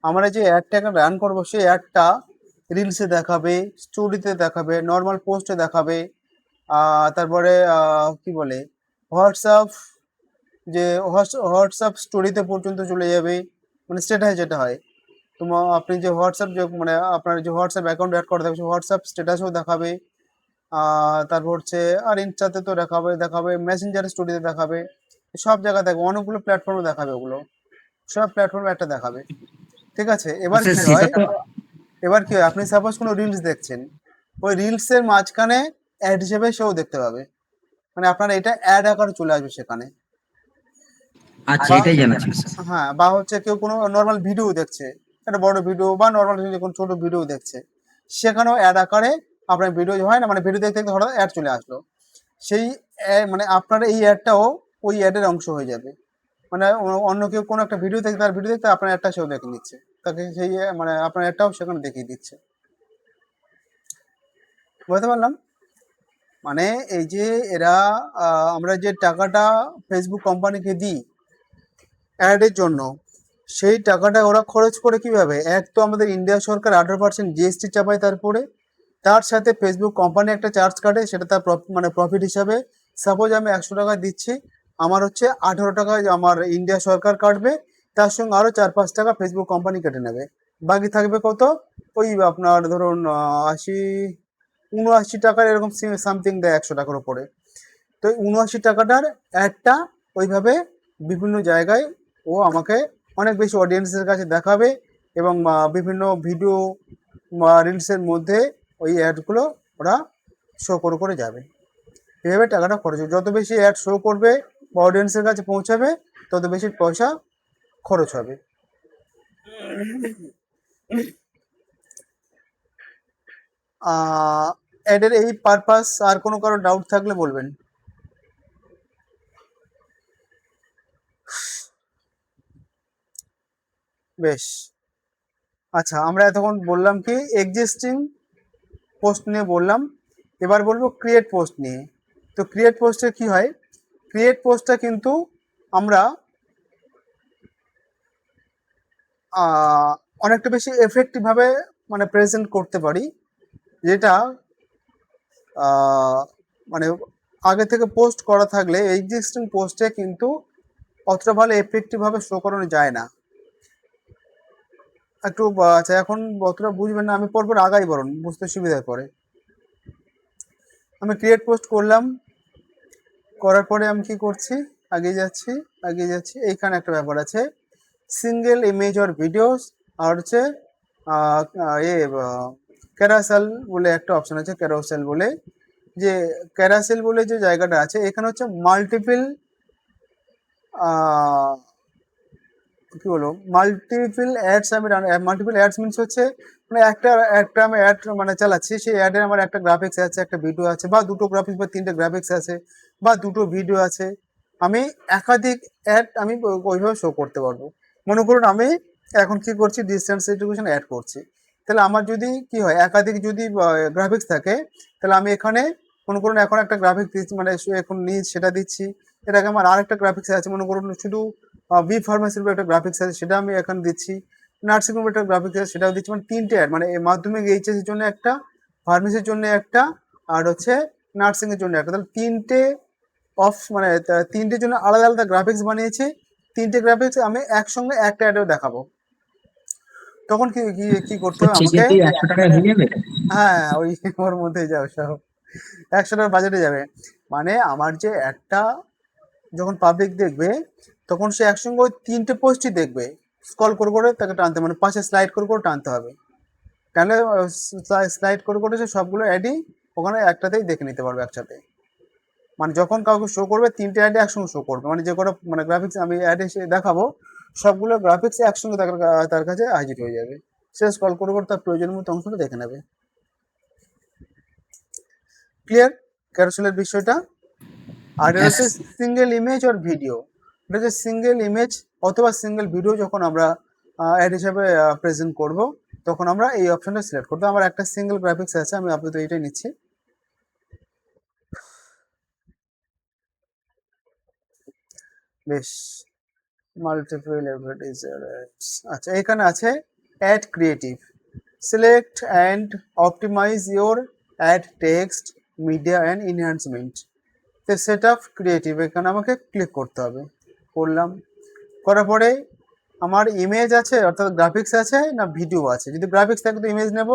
আমরা যে অ্যাডটা এখানে রান করবো সেই অ্যাডটা রিলসে দেখাবে, স্টোরিতে দেখাবে, নর্মাল পোস্টে দেখাবে, তারপরে কি বলে হোয়াটসঅ্যাপ, যে হোয়াটসঅ্যাপ স্টোরিতে পর্যন্ত চলে যাবে, মানে স্ট্যাটাস যেটা হয় তোমার, আপনি যে হোয়াটসঅ্যাপ যে মানে আপনার যে হোয়াটসঅ্যাপ অ্যাকাউন্ট অ্যাড করা থাকবে হোয়াটসঅ্যাপ স্ট্যাটাসও দেখাবে। তারপর হচ্ছে আর ইনস্টাতে তো দেখাবে, দেখাবে মেসেঞ্জার স্টোরিতে দেখাবে, সব জায়গায় দেখবে, অনেকগুলো প্ল্যাটফর্মে দেখাবে ওগুলো, সব প্ল্যাটফর্মে একটা দেখাবে। ঠিক আছে, এবার আচ্ছা কি সেটা হয়, তো। আপনি সাপোজ কোনো রিলস দেখছেন, ওই রিলসের মাঝখানে অ্যাড হিসেবে সেও দেখতে পাবে, মানে আপনার এটা অ্যাড আকারে চলে আসবে সেখানে। আচ্ছা বা এটাই জানা ছিল স্যার। হ্যাঁ, বা হচ্ছে কেউ কোনো নর্মাল ভিডিও দেখছে, একটা বড় ভিডিও বা নর্মাল কোনো ছোট ভিডিও দেখছে, সেখানেও অ্যাড আকারে আপনার ভিডিও হয় না, মানে ভিডিও দেখতে দেখতে হঠাৎ অ্যাড চলে আসলো, সেই মানে আপনার এই অ্যাডটাও ওই অ্যাডের অংশ হয়ে যাবে। মানে অন্য কেউ কোনো একটা ভিডিও দেখতে, তার ভিডিও দেখতে আপনার অ্যাডটা সেও দেখে নিচ্ছে, তাকে সেই মানে আপনার অ্যাডটাও সেখানে দেখিয়ে দিচ্ছে। বুঝতে পারলাম? মানে এই যে এরা আমরা যে টাকাটা ফেসবুক কোম্পানিকে দিই অ্যাডের জন্য, সেই টাকাটা ওরা খরচ করে কিভাবে? এক তো আমাদের ইন্ডিয়া সরকার 18% জিএসটি চাপায়, তারপরে তার সাথে ফেসবুক কোম্পানি একটা চার্জ কাটে, সেটা তার মানে প্রফিট হিসাবে। সাপোজ আমি 100 টাকা দিচ্ছি, আমার হচ্ছে 18 টাকা আমার ইন্ডিয়া সরকার কাটবে, তার সঙ্গে আরও 4-5 টাকা ফেসবুক কোম্পানি কেটে নেবে। বাকি থাকবে কত? ওই আপনার ধরুন 80-79 টাকার এরকম সামথিং দেয় 100 টাকার উপরে। তো 79 টাকাটার একটা ওইভাবে বিভিন্ন জায়গায় ও আমাকে অনেক বেশি অডিয়েন্সের কাছে দেখাবে এবং বিভিন্ন ভিডিও রিলসের মধ্যে ওই অ্যাডগুলো ওরা শো করে করে যাবে। এভাবে টাকাটা খরচ হবে, যত বেশি অ্যাড শো করবে বা অডিয়েন্সের কাছে পৌঁছাবে তত বেশি পয়সা খরচ হবে। অ্যাডের এই পারপাস আর কোনো কারো ডাউট থাকলে বলবেন। বেশ, আচ্ছা আমরা এতক্ষণ বললাম কি এক্সিস্টিং পোস্ট নিয়ে বললাম, এবার বলবো ক্রিয়েট পোস্ট নিয়ে। তো ক্রিয়েট পোস্টে কি হয়, ক্রিয়েট পোস্টটা কিন্তু আমরা আহ, অনেকটা বেশি এফেক্টিভভাবে মানে প্রেজেন্ট করতে পারি, যেটা আহ, মানে আগে থেকে পোস্ট করা থাকলে এক্সিস্টিং পোস্টে কিন্তু অতটা ভালো এফেক্টিভভাবে শো করানো যায় না। একটু আচ্ছা, এখন অতটা বুঝবেন না, আমি পরপর আগাই বরং বুঝতে সুবিধা পরে। আমি ক্রিয়েট পোস্ট করলাম, করার পরে আমি কি করছি, এগিয়ে যাচ্ছি। এইখানে একটা ব্যাপার আছে, সিঙ্গেল ইমেজ অর ভিডিওস, আর হচ্ছে ক্যারাসেল বলে একটা অপশন আছে, ক্যারোসেল বলে, যে ক্যারাসেল বলে যে জায়গাটা আছে, এখানে হচ্ছে মাল্টিপল কি বলবো, মাল্টিপল অ্যাডস আমি মাল্টিপল অ্যাডস মিনস হচ্ছে মানে একটা একটা আমি অ্যাড মানে চালাচ্ছি, সেই অ্যাডে আমার একটা গ্রাফিক্স আছে, একটা ভিডিও আছে, বা দুটো গ্রাফিক্স বা তিনটে গ্রাফিক্স আছে, বা দুটো ভিডিও আছে। আমি একাধিক অ্যাড আমি ওইভাবে শো করতে পারবো। মনে করুন আমি এখন কি করছি, ডিস্টেন্স এডুকেশন অ্যাড করছি, তাহলে আমার যদি কি হয়, একাধিক যদি গ্রাফিক্স থাকে, তাহলে আমি এখানে মনে করুন এখন একটা গ্রাফিক্স দিচ্ছি, মানে এখন নিজ সেটা দিচ্ছি, এটাকে আমার আরেকটা গ্রাফিক্স আছে, মনে করুন শুধু বি ফার্মাসির উপর একটা গ্রাফিক্স আছে, সেটা আমি এখন দিচ্ছি, নার্সিং হোমের একটা গ্রাফিক্স আছে, সেটাও দিচ্ছি, মানে তিনটে অ্যাড, মানে মাধ্যমিক এইচএস এর জন্য একটা, ফার্মেসির জন্য একটা, আর হচ্ছে নার্সিং এর জন্য একটা, তাহলে তিনটে মানে তিনটের জন্য আলাদা আলাদা গ্রাফিক্স বানিয়েছি। তিনটে গ্রাফিক্স আমি একসঙ্গে একটা অ্যাডেও দেখাবো। তখন কি কি কি করতে স্যার হবে আমাকে? সেক্ষেত্রে 100 টাকায় হয়ে যাবে? হ্যাঁ, ওই ওর মধ্যেই যাবে সব, 100 টাকার বাজেটে যাবে। মানে আমার যে একটা যখন পাবলিক দেখবে, তখন সে একসঙ্গে ওই তিনটে পোস্টই দেখবে, স্ক্রল করে করে তাকে টানতে, মানে পাশে স্লাইড করে করে টানতে হবে, টানলে স্লাইড করে করে সে সবগুলো অ্যাডই ওখানে একটাতেই দেখে নিতে পারবে একসাথে। মানে যখন কাউকে শো করবে, তিনটে অ্যাডে একসঙ্গে শো করবে, মানে যে কোনো মানে গ্রাফিক্স আমি অ্যাডে সে দেখাবো, সবগুলো গ্রাফিক্স একসঙ্গে তার কাছে হাজির হয়ে যাবে, সে স্ক্রল করে করে তার প্রয়োজন মতো অংশটা দেখে নেবে। ক্লিয়ার ক্যারোসেলের বিষয়টা? আর এটা Yes. হচ্ছে সিঙ্গেল ইমেজ আর ভিডিও, এটা হচ্ছে সিঙ্গেল ইমেজ অথবা সিঙ্গেল ভিডিও যখন আমরা অ্যাড হিসাবে প্রেজেন্ট করব, তখন আমরা এই অপশনটা সিলেক্ট করতে, আমার একটা সিঙ্গেল গ্রাফিক্স আছে, আমি আপাতত এইটাই নিচ্ছি। বেশ, মাল্টিপল অ্যাডভার্টাইজার, আচ্ছা এখানে আছে ad creative, select and optimize your ad text, media and enhancement. তো সেট আপ ক্রিয়েটিভ, এখানে আমাকে ক্লিক করতে হবে, করলাম, করার পরে আমার ইমেজ আছে অর্থাৎ গ্রাফিক্স আছে না ভিডিও আছে, যদি গ্রাফিক্স থাকে তো ইমেজ নেব,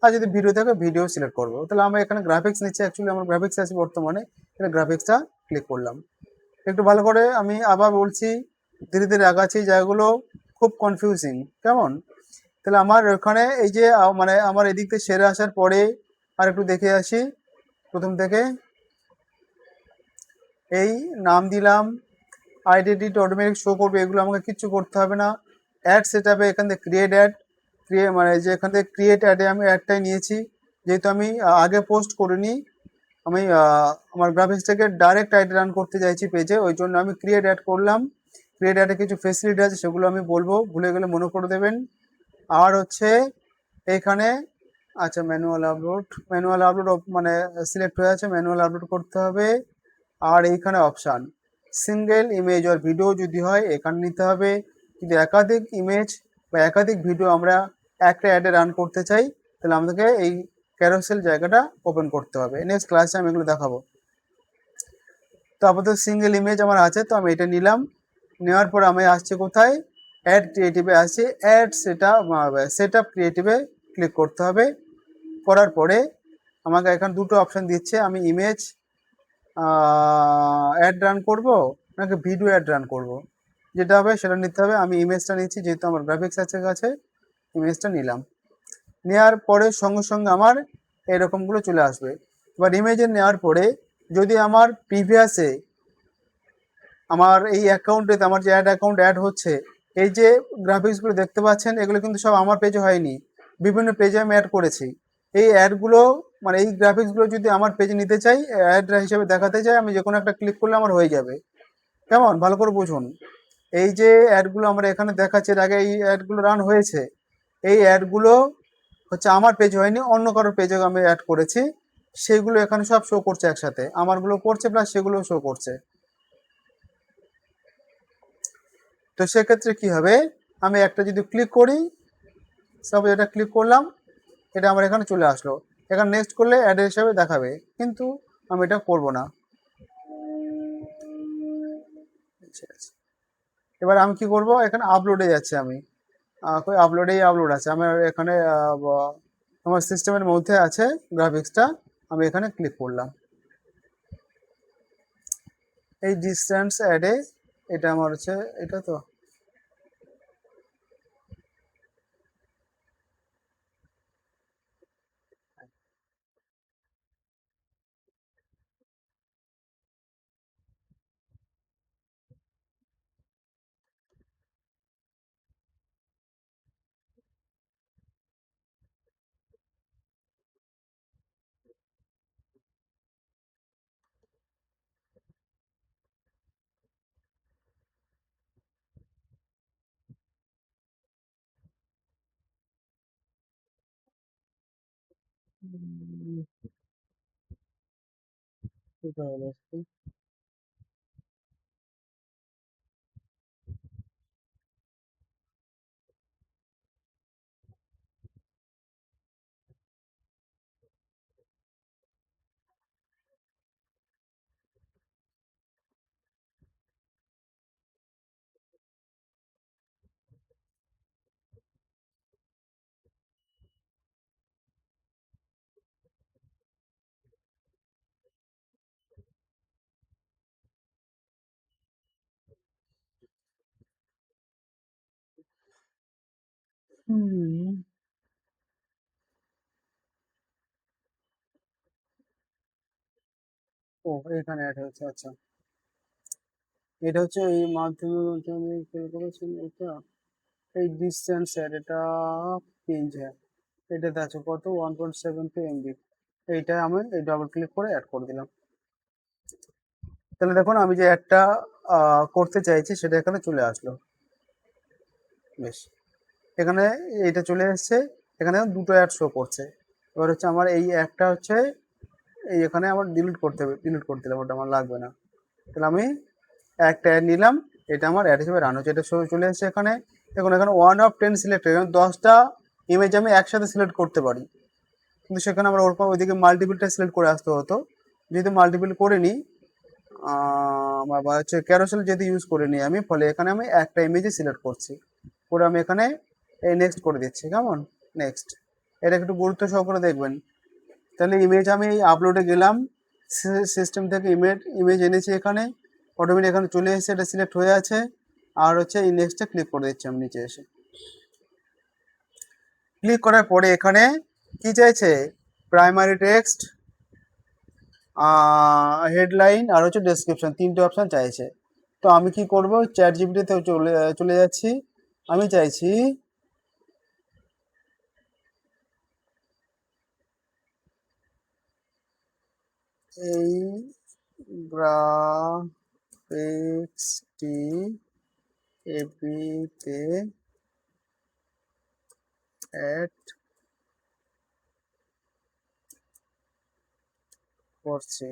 আর যদি ভিডিও থাকে ভিডিও সিলেক্ট করবো। তাহলে আমরা এখানে গ্রাফিক্স নিচ্ছি, অ্যাকচুয়ালি আমার গ্রাফিক্স আছে বর্তমানে, এটা গ্রাফিক্সটা ক্লিক করলাম। একটু ভালো করে আমি আবার বলছি, ধীরে ধীরে আগাচ্ছি, জায়গাগুলো খুব কনফিউজিং কেমন। তাহলে আমার ওখানে এই যে মানে আমার এদিক থেকে সেরে আসার পরে আর একটু দেখে আসি প্রথম থেকে, এই নাম দিলাম, আইডেন্টিটি অটোমেটিক শো করবে, এগুলো আমাকে কিচ্ছু করতে হবে না। অ্যাড সেট আপে এখান থেকে ক্রিয়েট অ্যাড, মানে যে এখান থেকে ক্রিয়েট অ্যাডে আমি অ্যাডটাই নিয়েছি, যেহেতু আমি আগে পোস্ট করিনি, আমি আমার গ্রাফিক্সটাকে ডাইরেক্ট অ্যাড রান করতে চাইছি পেজে, ওই জন্য আমি ক্রিয়েট অ্যাড করলাম। ক্রিয়েট অ্যাডে কিছু ফেসিলিটি আছে, সেগুলো আমি বলবো, ভুলে গেলে মনে করে দেবেন। আর হচ্ছে এইখানে আচ্ছা ম্যানুয়াল আপলোড মানে সিলেক্ট হয়ে আছে, ম্যানুয়াল আপলোড করতে হবে। আর এইখানে অপশান সিঙ্গেল ইমেজ আর ভিডিও যদি হয় এখানে নিতে হবে, যদি একাধিক ইমেজ বা একাধিক ভিডিও আমরা একটা অ্যাডে রান করতে চাই, তাহলে আমাদেরকে এই ক্যারোসেল জায়গাটা ওপেন করতে হবে। নেক্সট ক্লাসে আমি এগুলো দেখাবো। তো আপাতত সিঙ্গেল ইমেজ আমার আছে, তো আমি এটা নিলাম, নেওয়ার পর আমি আসছি কোথায়, অ্যাড ক্রিয়েটিভে আসছি, অ্যাড সেট আপ ক্রিয়েটিভে ক্লিক করতে হবে। করার পরে আমাকে এখানে দুটো অপশান দিচ্ছে, আমি ইমেজ অ্যাড রান করব নাকি ভিডিও অ্যাড রান করব, যেটা হবে সেটা নিতে হবে। আমি ইমেজটা নিচ্ছি, যেহেতু আমার গ্রাফিক্স আছে কাছে, ইমেজটা নিলাম। নেওয়ার পরে সঙ্গে সঙ্গে আমার এরকমগুলো চলে আসবে। এবার ইমেজে নেওয়ার পরে যদি আমার প্রিভিয়াসে আমার এই অ্যাকাউন্টে আমার যে অ্যাকাউন্ট অ্যাড হচ্ছে, এই যে গ্রাফিক্সগুলো দেখতে পাচ্ছেন, এগুলো কিন্তু সব আমার পেজে হয়নি, বিভিন্ন পেজে আমি অ্যাড করেছি। এই অ্যাডগুলো মানে এই গ্রাফিক্সগুলো যদি আমার পেজে নিতে চাই, অ্যাড হিসেবে দেখাতে চাই, আমি যে কোনো একটা ক্লিক করলে আমার হয়ে যাবে। কেমন, ভালো করে বুঝুন। এই যে অ্যাডগুলো আমরা এখানে দেখাচ্ছি, এর আগে এই অ্যাডগুলো রান হয়েছে, এই অ্যাডগুলো হচ্ছে আমার পেজ হয়নি, অন্য কারোর পেজে আমি অ্যাড করেছি, সেগুলো এখানে সব শো করছে একসাথে, আমারগুলো করছে প্লাস সেগুলো শো করছে। তো সেক্ষেত্রে কি হবে, আমি একটা যদি ক্লিক করি, সব এটা ক্লিক করলাম, এটা আমার এখানে চলে আসলো, এখানে নেক্সট করলে অ্যাড হিসাবে দেখাবে, কিন্তু আমি এটা করব না। আচ্ছা, আচ্ছা। এবার আমি কি করব, এখানে আপলোডে যাচ্ছি আমি, কই আপলোডেই আপলোড আছে আমার এখানে আমার সিস্টেমের মধ্যে আছে গ্রাফিক্সটা। আমি এখানে ক্লিক করলাম, এই ডিস্টেন্স অ্যাডে এটা আমার হচ্ছে এটা তো। উম, কোথায় হলো আজকে? হুম, ও এখানে অ্যাড হয়েছে, আচ্ছা। এটা হচ্ছে এই মাধ্যমে আমি ফিল করেছি এটা, এই ডিস্টেন্স অ্যাড এটা পিঞ্জ হ্যাঁ, এটাতে আছে কত 1.72 MB। এইটা আমি এই ডাবল ক্লিক করে অ্যাড করে দিলাম। তাহলে দেখুন আমি যে অ্যাডটা করতে চাইছি সেটা এখানে চলে আসলো। বেশ, এখানে এটা চলে এসছে, এখানে দুটো অ্যাড শো করছে। এবার হচ্ছে আমার এই একটা হচ্ছে এই এখানে আমার ডিলিট করতে হবে, ওটা আমার লাগবে না। তাহলে আমি একটা অ্যাড নিলাম, এটা আমার অ্যাড হিসেবে রান হচ্ছে, এটা চলে এসেছে এখানে। দেখুন এখানে 1/10 সিলেক্ট, এখানে 10টা ইমেজ আমি একসাথে সিলেক্ট করতে পারি, কিন্তু সেখানে আমরা ওরকম ওইদিকে মাল্টিপলটা সিলেক্ট করে আসতে হতো। যেহেতু মাল্টিপল করে নিই, আমার বা হচ্ছে ক্যারোসেল যেহেতু ইউজ করে নিই আমি, ফলে এখানে আমি একটা ইমেজে সিলেক্ট করছি, করে আমি এখানে এই নেক্সট করে দিচ্ছি। কেমন? নেক্সট, এটা একটু গুরুত্ব সহকারে দেখবেন। তাহলে ইমেজ আমি আপলোডে গেলাম, সিস্টেম থেকে ইমেজ এনেছি এখানে, অটোমেটিক এখানে চলে এসেছে, এটা সিলেক্ট হয়ে আছে। আর হচ্ছে এই নেক্সটে ক্লিক করে দিচ্ছি আমি নিচে এসে। ক্লিক করার পরে এখানে কি চাইছে? প্রাইমারি টেক্সট, হেডলাইন আর হচ্ছে ডেসক্রিপশন, তিনটে অপশন চাইছে। তো আমি কি করব, চ্যাট জিপিটিতে চলে যাচ্ছি। আমি চাইছি এই গ্রাফিক্সটি এপিতে অ্যাড করছি,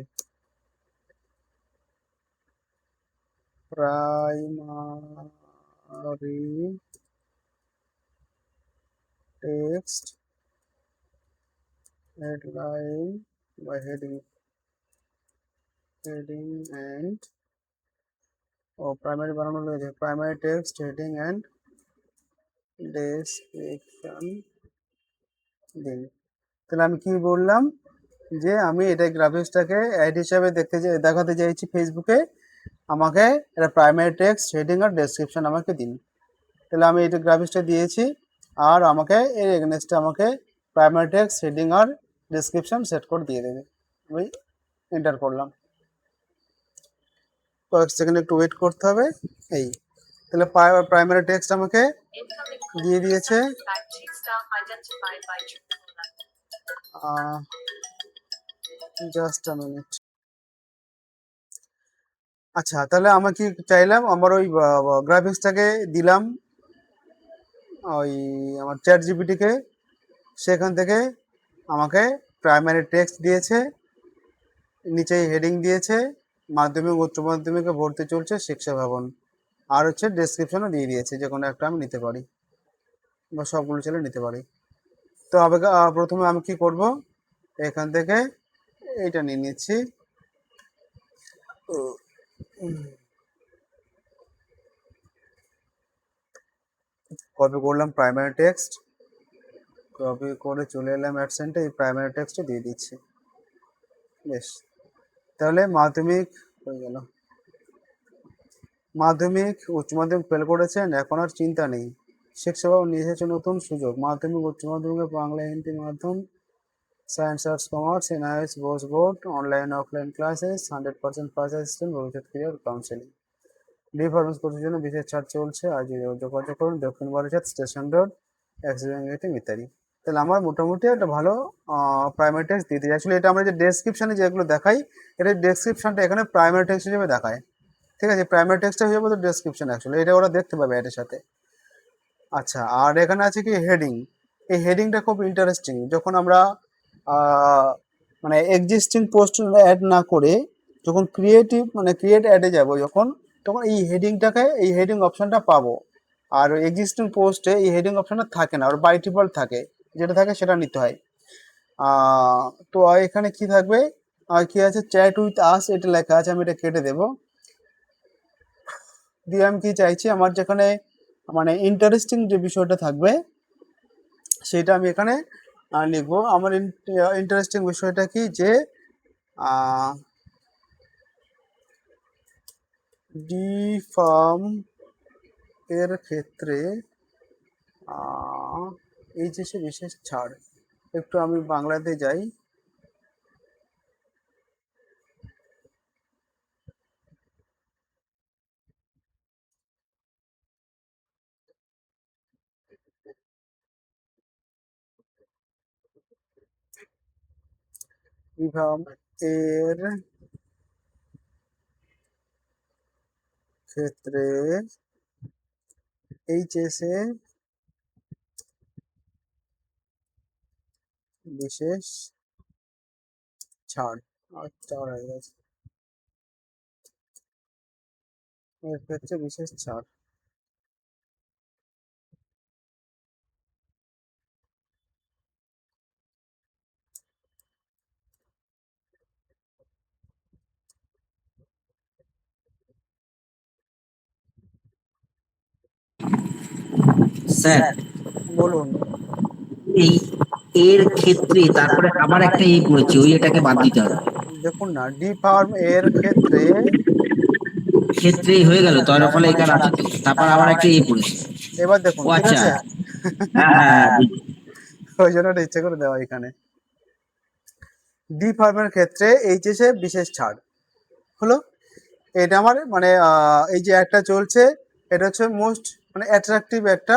প্রাইমারি টেক্সট, হেডলাইন বা হেডিং অ্যান্ড, ও প্রাইমারি বানানো রয়েছে, primary text heading and description দিন। তাহলে আমি কি বললাম, যে আমি এটা গ্রাফিক্সটাকে অ্যাড হিসাবে দেখাতে চাইছি ফেসবুকে, আমাকে এটা প্রাইমারি টেক্সট হেডিং আর ডেসক্রিপশন আমাকে দিন। তাহলে আমি এটা গ্রাফিক্সটা দিয়েছি, আর আমাকে এর এগেনস্টে আমাকে প্রাইমারি টেক্সট হেডিং আর ডেসক্রিপশন সেট করে দিয়ে দেবে। আমি এন্টার করলাম, কয়েক সেকেন্ড একটু ওয়েট করতে হবে। এই, তাহলে প্রাইমারি টেক্সট আমাকে দিয়ে দিয়েছে। Just a minute. আচ্ছা, তাহলে আমরা কি চাইলাম, আমার ওই গ্রাফিক্সটাকে দিলাম ওই আমার চ্যাট জিপিটিকে, সেখান থেকে আমাকে প্রাইমারি টেক্সট দিয়েছে, নিচে হেডিং দিয়েছে, মাধ্যমিক উচ্চ মাধ্যমিকে ভর্তি চলছে শিক্ষা ভবন, আর হচ্ছে ডেসক্রিপশনও দিয়ে দিয়েছে, যে কোনো একটা আমি নিতে পারি বা সবগুলো ছেলে নিতে পারি। তো প্রথমে আমি কি করব, এখান থেকে এইটা নিয়ে নিচ্ছি। কপি করলাম প্রাইমারি টেক্সট, কপি করে চলে এলাম অ্যাডসেন্টে, এই প্রাইমারি টেক্সটটা দিয়ে দিচ্ছি। বেশ, তাহলে মাধ্যমিক হয়ে গেল। মাধ্যমিক উচ্চ মাধ্যমিক ফেল করেছেন, এখন আর চিন্তা নেই, শিক্ষা নিয়ে এসেছে নতুন সুযোগ। মাধ্যমিক উচ্চ মাধ্যমিকে বাংলা হিন্দি মাধ্যম, science arts commerce, NIS Bose board, online offline classes, 100% pass assistant, ভবিষ্যৎ ক্রিয়ার কাউন্সেলিং। ডি ফার্মেন্স কোর্সের জন্য বিশেষ ছাড় চলছে, আজ যোগাযোগ করুন, দক্ষিণ Barasat station road, Axis bank ATM ইত্যাদি। তাহলে আমার মোটামুটি একটা ভালো প্রাইমারি টেক্সট দিতে চাই। আসলে এটা আমরা যে ডেসক্রিপশনে যেগুলো দেখাই, এটা ডেসক্রিপশনটা এখানে প্রাইমারি টেক্সট হিসেবে দেখায়। ঠিক আছে, প্রাইমারি টেক্সটটা হয়ে যাবে তো ডেসক্রিপশন, অ্যাকচুয়ালি এটা ওরা দেখতে পাবে এটার সাথে। আচ্ছা, আর এখানে আছে কি হেডিং। এই হেডিংটা খুব ইন্টারেস্টিং। যখন আমরা মানে এক্সিস্টিং পোস্ট অ্যাড না করে যখন ক্রিয়েট অ্যাডে যাব যখন, তখন এই হেডিংটাকে, এই হেডিং অপশনটা পাবো। আর এক্সিস্টিং পোস্টে এই হেডিং অপশনটা থাকে না, ওর বাই ডিফল্ট থাকে, যেটা থাকে সেটা নিতে হয়। তো এখানে কি থাকবে, কি আছে, চ্যাট উইথ আস এটা লেখা আছে, আমি এটা কেটে দেবো। দিয়ে আমি কি চাইছি, আমার যেখানে মানে ইন্টারেস্টিং যে বিষয়টা থাকবে সেটা আমি এখানে লিখবো। আমার ইন্টারেস্টিং বিষয়টা কি, যে ডি ফার্ম এর ক্ষেত্রে এইচএসে বিশেষ ছাড়। একটু আমি বাংলাতে যাই। ডি ফার্ম এর ক্ষেত্রে এইচএসে বিশেষ ছাড়। ছাড় হয়ে গেছে, এর ক্ষেত্রে বিশেষ ছাড়। স্যার, বলুন। এই এর ক্ষেত্রে তারপরে আবার একটা এই পড়েছে, ওই এটাকে বাদ দিতে হবে। দেখুন না, ডি ফার্ম এর ক্ষেত্রে, ক্ষেত্রেই হয়ে গেল, তার ফলে একার আছে তো, তারপর আবার একটা এই পড়েছে। এবার দেখুন ও ঠিক আচ্ছা, আছে। হ্যাঁ হ্যাঁ হ্যাঁ, বুঝছি। ওই জন্য এটা ইচ্ছে করে দেওয়া এখানে। ডি ফার্মের ক্ষেত্রে এইচএসে বিশেষ ছাড় হলো, এটা আমার মানে এই যে একটা চলছে, এটা হচ্ছে মোস্ট মানে অ্যাট্রাকটিভ একটা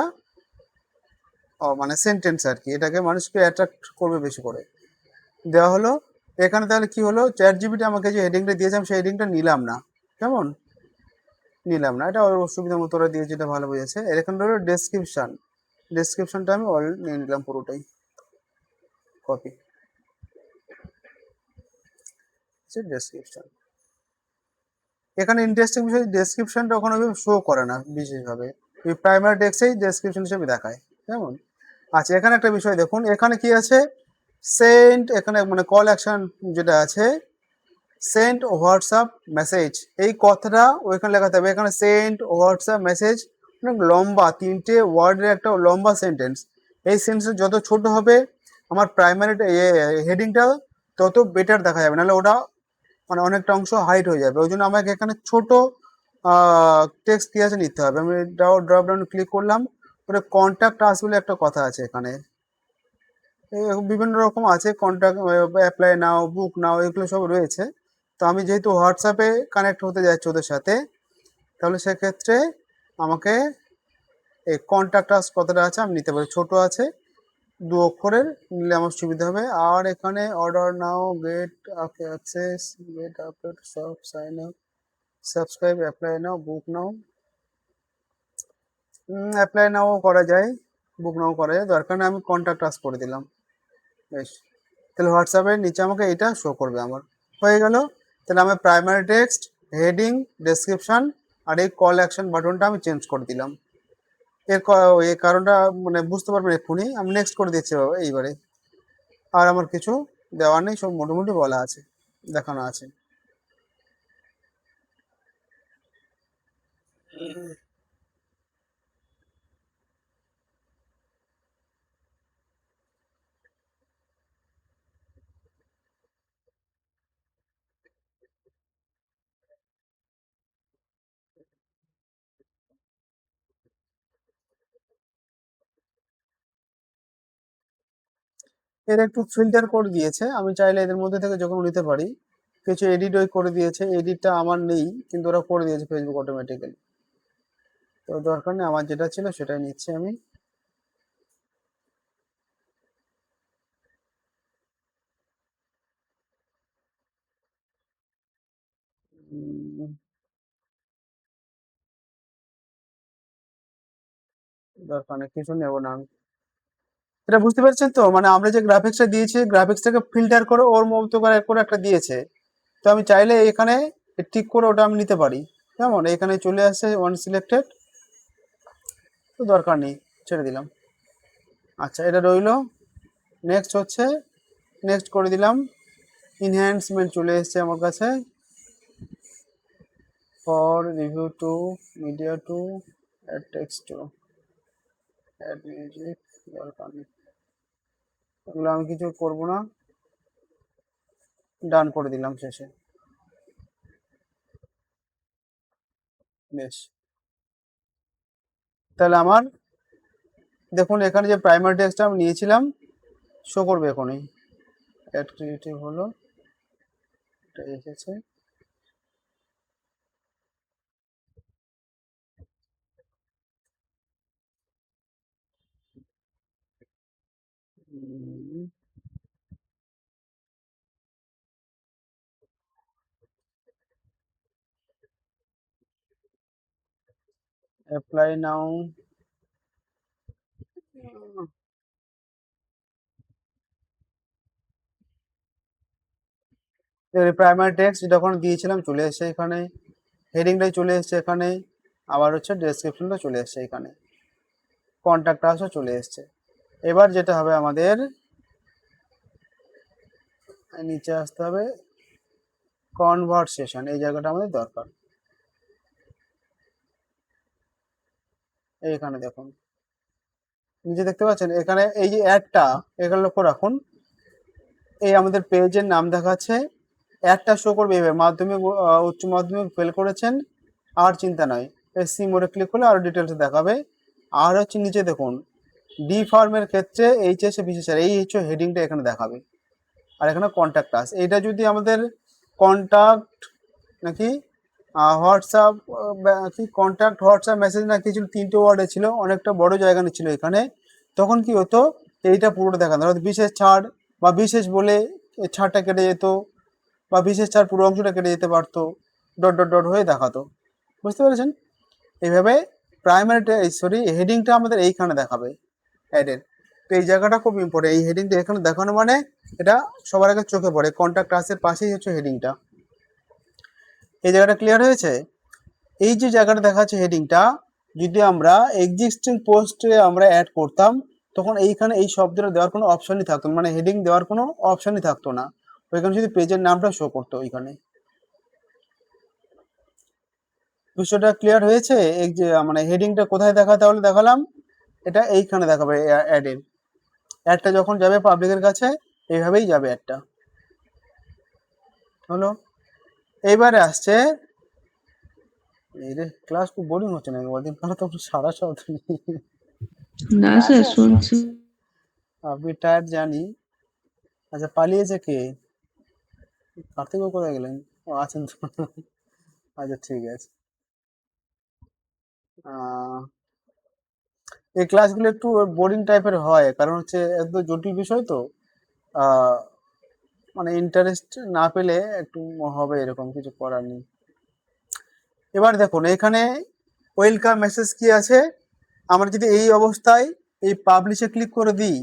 মানে সেন্টেন্স আর কি, এটাকে মানুষকে অ্যাট্রাক্ট করবে বেশি করে দেওয়া হলো এখানে। তাহলে কি হলো, চ্যাট জিপিটি আমাকে যে হেডিংটা দিয়েছে আমি সেই হেডিংটা নিলাম না, কেমন নিলাম না, এটা ওর অসুবিধা মতো ওরা দিয়েছে, এটা ভালো বুঝেছে। এর এখানে হলো ডেসক্রিপশন, ডেসক্রিপশনটা আমি অল নিয়ে নিলাম পুরোটাই, কপি ডেসক্রিপশন। এখানে ইন্টারেস্টিং বিষয়, ডেসক্রিপশনটা ওখানে শো করে না বিশেষভাবে, ওই প্রাইমারি টেক্সটেই ডেসক্রিপশন হিসেবে দেখায়, কেমন। আচ্ছা, এখানে একটা বিষয় দেখুন, এখানে কি আছে, সেন্ড, এখানে মানে কল অ্যাকশন যেটা আছে, সেন্ড হোয়াটসঅ্যাপ মেসেজ, এই কথাটা ওইখানে লেখাতে হবে। এখানে সেন্ড হোয়াটসঅ্যাপ মেসেজ অনেক লম্বা, 3টে ওয়ার্ডের একটা লম্বা সেন্টেন্স। এই সেন্টেন্স যত ছোট হবে আমার প্রাইমারি হেডিংটা তত বেটার দেখা যাবে, নাহলে ওটা মানে অনেকটা অংশ হাইট হয়ে যাবে। ওই জন্য আমাকে এখানে ছোট টেক্সট কি আছে নিতে হবে। আমি ড্রপ ডাউন ক্লিক করলাম, ওটা কন্ট্যাক্ট আস বলে একটা কথা আছে এখানে, বিভিন্ন রকম আছে, কন্ট্যাক্ট, অ্যাপ্লাই নাও, বুক নাও, এগুলো সব রয়েছে। তো আমি যেহেতু হোয়াটসঅ্যাপে কানেক্ট হতে যাচ্ছি ওদের সাথে, তাহলে সেক্ষেত্রে আমাকে এই কন্ট্যাক্ট আস কথাটা আছে আমি নিতে পারি, ছোট আছে, 2 অক্ষরের, নিলে আমার সুবিধা হবে। আর এখানে order now, get access, get update, সব sign up, subscribe, apply now, book now. Apply now করা যায়, বুক নাও করা যায়, দরকার নেই, আমি কন্ট্যাক্ট আস করে দিলাম। বেশ, তাহলে হোয়াটসঅ্যাপের নিচে আমাকে এটা শো করবে আমার, হয়ে গেল। তাহলে আমার প্রাইমারি টেক্সট, হেডিং, ডেসক্রিপশন আর এই কল অ্যাকশন বাটনটা আমি চেঞ্জ করে দিলাম। এই কারণটা মানে বুঝতে পারবেন এক্ষুনি, আমি নেক্সট করে দিচ্ছি এইবারে। আর আমার কিছু দেওয়ার নেই, সব মোটামুটি বলা আছে, দেখানো আছে। এর একটু ফিল্টার করে দিয়েছে, আমি চাইলে এদের মধ্যে থেকে যখন নিতে পারি। কিছু এডিট ওই করে দিয়েছে, এডিটটা আমার নেই কিন্তু ওরা করে দিয়েছে ফেসবুক অটোমেটিক্যালি। তো দরকার নেই, আমার যেটা ছিল সেটাই নিচ্ছি আমি। উম, দরকার নেই, কিছু নেবো না আমি। এটা বুঝতে পারছেন তো, মানে আমরা যে গ্রাফিক্সটা দিয়েছি, গ্রাফিক্সটাকে ফিল্টার করে ওর মতো করে করে একটা দিয়েছে। তো আমি চাইলে এখানে ঠিক করে ওটা আমি নিতে পারি। কেমন, এখানে চলে আসে ওয়ান সিলেক্টেড, তো দরকার নেই, ছেড়ে দিলাম। আচ্ছা, এটা রইলো। নেক্সট হচ্ছে, নেক্সট করে দিলাম। ইনহ্যান্সমেন্ট চলে এসেছে আমার কাছে। For review too, media too, ad text too, ad music, দরকার নেই, এগুলো আমি কিছু করবো না। ডান করে দিলাম শেষে। বেশ, তাহলে আমার দেখুন এখানে যে প্রাইমারি টেক্সটটা আমি নিয়েছিলাম শো করবে এখনই। অ্যাড ক্রিয়েটিভ হলো, এটা এসেছে। অ্যাপ্লাই নাও। প্রাইমারি টেক্সট যখন দিয়েছিলাম চলে এসেছে এখানে, হেডিংটাই চলে এসেছে এখানে, আবার হচ্ছে ডেসক্রিপশনটা চলে এসেছে এখানে, কন্ট্যাক্ট আসও চলে এসেছে। এবার যেটা হবে আমাদের নিচে আসতে হবে, কনভারসেশন, এই জায়গাটা আমাদের দরকার। এইখানে দেখুন, নিচে দেখতে পাচ্ছেন এখানে এই যে অ্যাডটা, এখানে লক্ষ্য রাখুন, এই আমাদের পেজের নাম দেখাচ্ছে। অ্যাডটা শো করবে এভাবে, মাধ্যমিক উচ্চ মাধ্যমিক ফেল করেছেন, আর চিন্তা নয়। এসসি মোড়ে ক্লিক করলে আরো ডিটেলস দেখাবে। আর হচ্ছে নিচে দেখুন, ডি ফার্মের ক্ষেত্রে এইচএস বিশেষার, এই হচ্ছে হেডিংটা এখানে দেখাবে। আর এখানে কন্ট্যাক্ট আস, এইটা যদি আমাদের কন্ট্যাক্ট নাকি হোয়াটসঅ্যাপ, কি কন্ট্যাক্ট হোয়াটসঅ্যাপ মেসেজ না কিছু তিনটে ওয়ার্ডে ছিল, অনেকটা বড় জায়গা ছিল এখানে। তখন কি হতো, এইটা পুরোটা দেখানো, হয়তো বিশেষ ছাড় বা বিশেষ বলে এই ছাড়টা কেটে যেত, বা বিশেষ ছাড় পুরো অংশটা কেটে যেতে পারতো, ডট ডট ডট হয়ে দেখাতো। বুঝতে পেরেছেন? এইভাবে প্রাইমারি সরি হেডিংটা আমাদের এইখানে দেখাবে অ্যাডের। তো এই জায়গাটা খুব ইম্পর্টেন্ট, এই হেডিংটা এখানে দেখানো মানে এটা সবার আগে চোখে পড়ে, কন্ট্যাক্ট আসের পাশেই হচ্ছে হেডিংটা। এই জায়গাটা ক্লিয়ার হয়েছে? এই যে জায়গাটা দেখাচ্ছে হেডিংটা, যদি আমরা এক্সিস্টিং পোস্টে আমরা অ্যাড করতাম, তখন এইখানে এই শব্দটা দেওয়ার কোনো অপশনই থাকতো না, মানে হেডিং দেওয়ার কোনো অপশনই থাকতো না। ওইখানে যদি পেজের নামটা শো করতো ওইখানে। বিষয়টা ক্লিয়ার হয়েছে? এই যে মানে হেডিংটা কোথায় দেখাতে হলে দেখালাম, এটা এইখানে দেখাবে অ্যাডের। অ্যাডটা যখন যাবে পাবলিকের কাছে, এইভাবেই যাবে অ্যাডটা। হলো, এইবারে আসছে, এই রে ক্লাস খুব বোরিং হচ্ছে না কদিন, কারণ তো সারা শব্দ নেই। না স্যার শুনছি। আপনি টায়ার্ড জানি। আচ্ছা, পালিয়েছে কে? কার্তিকও কোথায় গেলেন? ও আছেন তো। আচ্ছা ঠিক আছে। আহ, এই ক্লাসগুলো একটু বোরিং টাইপের হয়, কারণ হচ্ছে এত জটিল বিষয় তো। আহ, মানে ইন্টারেস্ট না পেলে একটু হবে, এরকম কিছু করার নেই। এবার দেখুন এখানে ওয়েলকাম মেসেজ কি আছে, আমরা যদি এই অবস্থায় এই পাবলিশে ক্লিক করে দিই,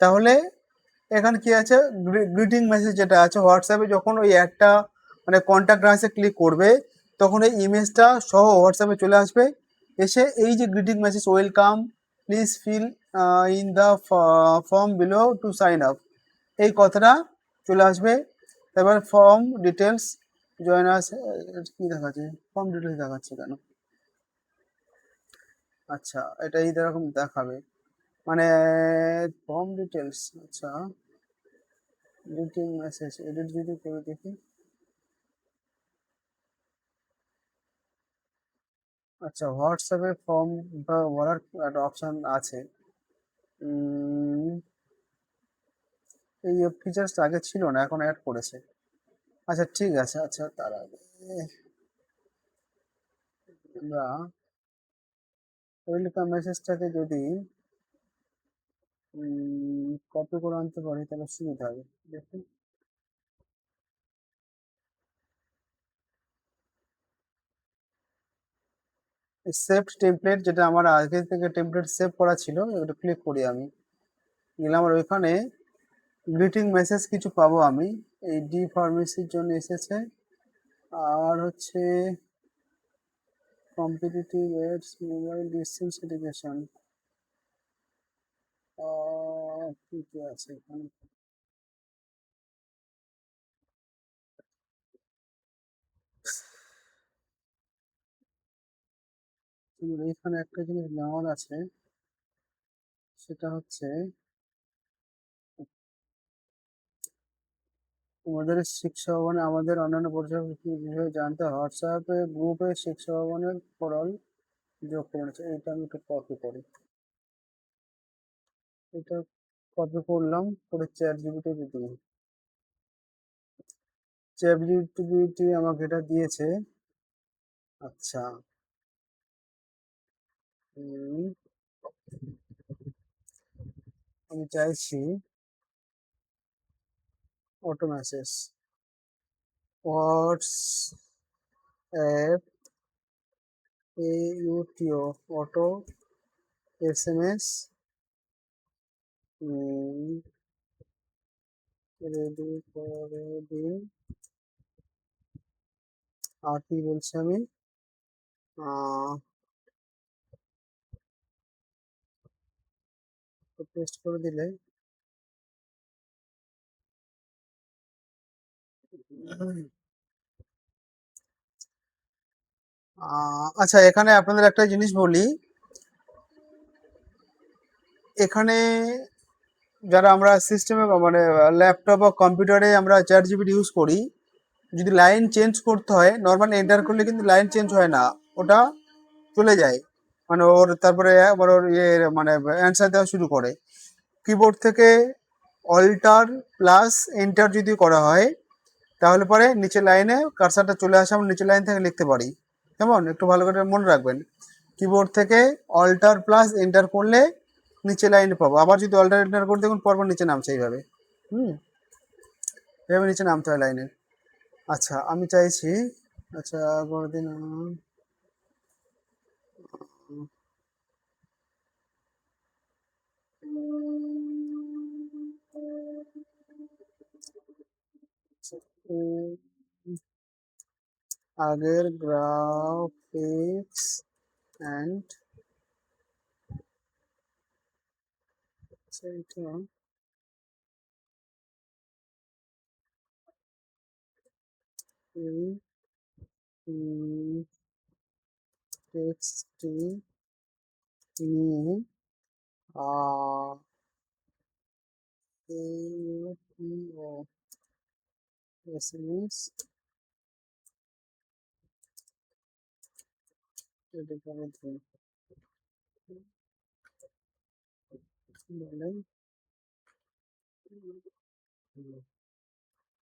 তাহলে এখানে কি আছে, গ্রিটিং মেসেজ যেটা আছে হোয়াটসঅ্যাপে, যখন ওই একটা মানে কন্ট্যাক্ট আসে ক্লিক করবে, তখন এই ইমেজটা সহ হোয়াটসঅ্যাপে চলে আসবে। এসে এই যে greeting message, welcome, please fill in the form below to sign up, এই কথাটা চলে আসবে। তারপর ফর্ম ডিটেলস জয়েন আস, কি দেখাচ্ছে, ফর্ম ডিটেলস দেখাচ্ছে কেন? আচ্ছা, এটা এইরকম দেখাবে, মানে ফর্ম ডিটেলস। আচ্ছা, গ্রিটিং মেসেজ এডিট যদি করে দেখি। আচ্ছা, হোয়াটসঅ্যাপে ফর্ম ভরার একটা অপশন আছে। উম, এই ফিচার্সটা আগে ছিল না, এখন অ্যাড করেছে। আচ্ছা ঠিক আছে। আচ্ছা তার আগে আমরা ওয়েলকাম মেসেজটাকে যদি কপি করে আনতে পারি তাহলে সুবিধা হবে। দেখুন, সেভ টেমপ্লেট, যেটা আমার আগে থেকে টেমপ্লেট সেভ করা ছিল, এটা ক্লিক করি আমি। গেলাম আর ওইখানে গ্রিটিং মেসেজ কিছু পাবো আমি। এই ডি ফার্মেসির জন্য এসেছে। আর হচ্ছে competitive ads, mobile distance education, কি কি আছে এখানে। এখানে একটা জিনিস নেওয়ার আছে, সেটা হচ্ছে আমাদের শিক্ষা ভবনে আমাদের অন্যান্য পরিষেবা বিষয়ে জানতে হোয়াটসঅ্যাপে গ্রুপে শিক্ষা ভবনের ফরল যোগ করেছে। এটা আমি একটু কপি করি। এটা কপি করলাম, করে চ্যাট জিপিটি দিই। চ্যাট জিপিটি আমাকে এটা দিয়েছে। আচ্ছা, উম, আমি চাইছি auto message, WhatsApp AUTO, auto SMS ready করে দিন। আর কি বলছি আমি, পেস্ট করে দিলে আচ্ছা, এখানে আপনাদের একটা জিনিস বলি। এখানে যারা আমরা সিস্টেমে মানে ল্যাপটপ বা কম্পিউটারে আমরা চ্যাট জিপিটি ইউজ করি, যদি লাইন চেঞ্জ করতে হয়, নর্মাল এন্টার করলে কিন্তু লাইন চেঞ্জ হয় না, ওটা চলে যায়। মানে ওর তারপরে আবার ওর ইয়ে মানে অ্যান্সার দেওয়া শুরু করে। কিবোর্ড থেকে অল্টার প্লাস এন্টার যদি করা হয়, তাহলে পরে নিচের লাইনে কার্সারটা চলে আসে, আমরা নিচের লাইন থেকে লিখতে পারি। কেমন, একটু ভালো করে মনে রাখবেন। কিবোর্ড থেকে অল্টার প্লাস এন্টার করলে নিচে লাইনে পাবো, আবার যদি অল্টার এন্টার করে দেখুন পরপর নিচে নামছে এইভাবে। হুম, এভাবে নিচে নামতে হয় লাইনে। আচ্ছা আমি চাইছি, আচ্ছা করে দিন, আগের গ্রাফিক্স অ্যান্ড সেইটা টেক্সটটি নিয়ে এসএমএস রেডি করে দিন বলেন।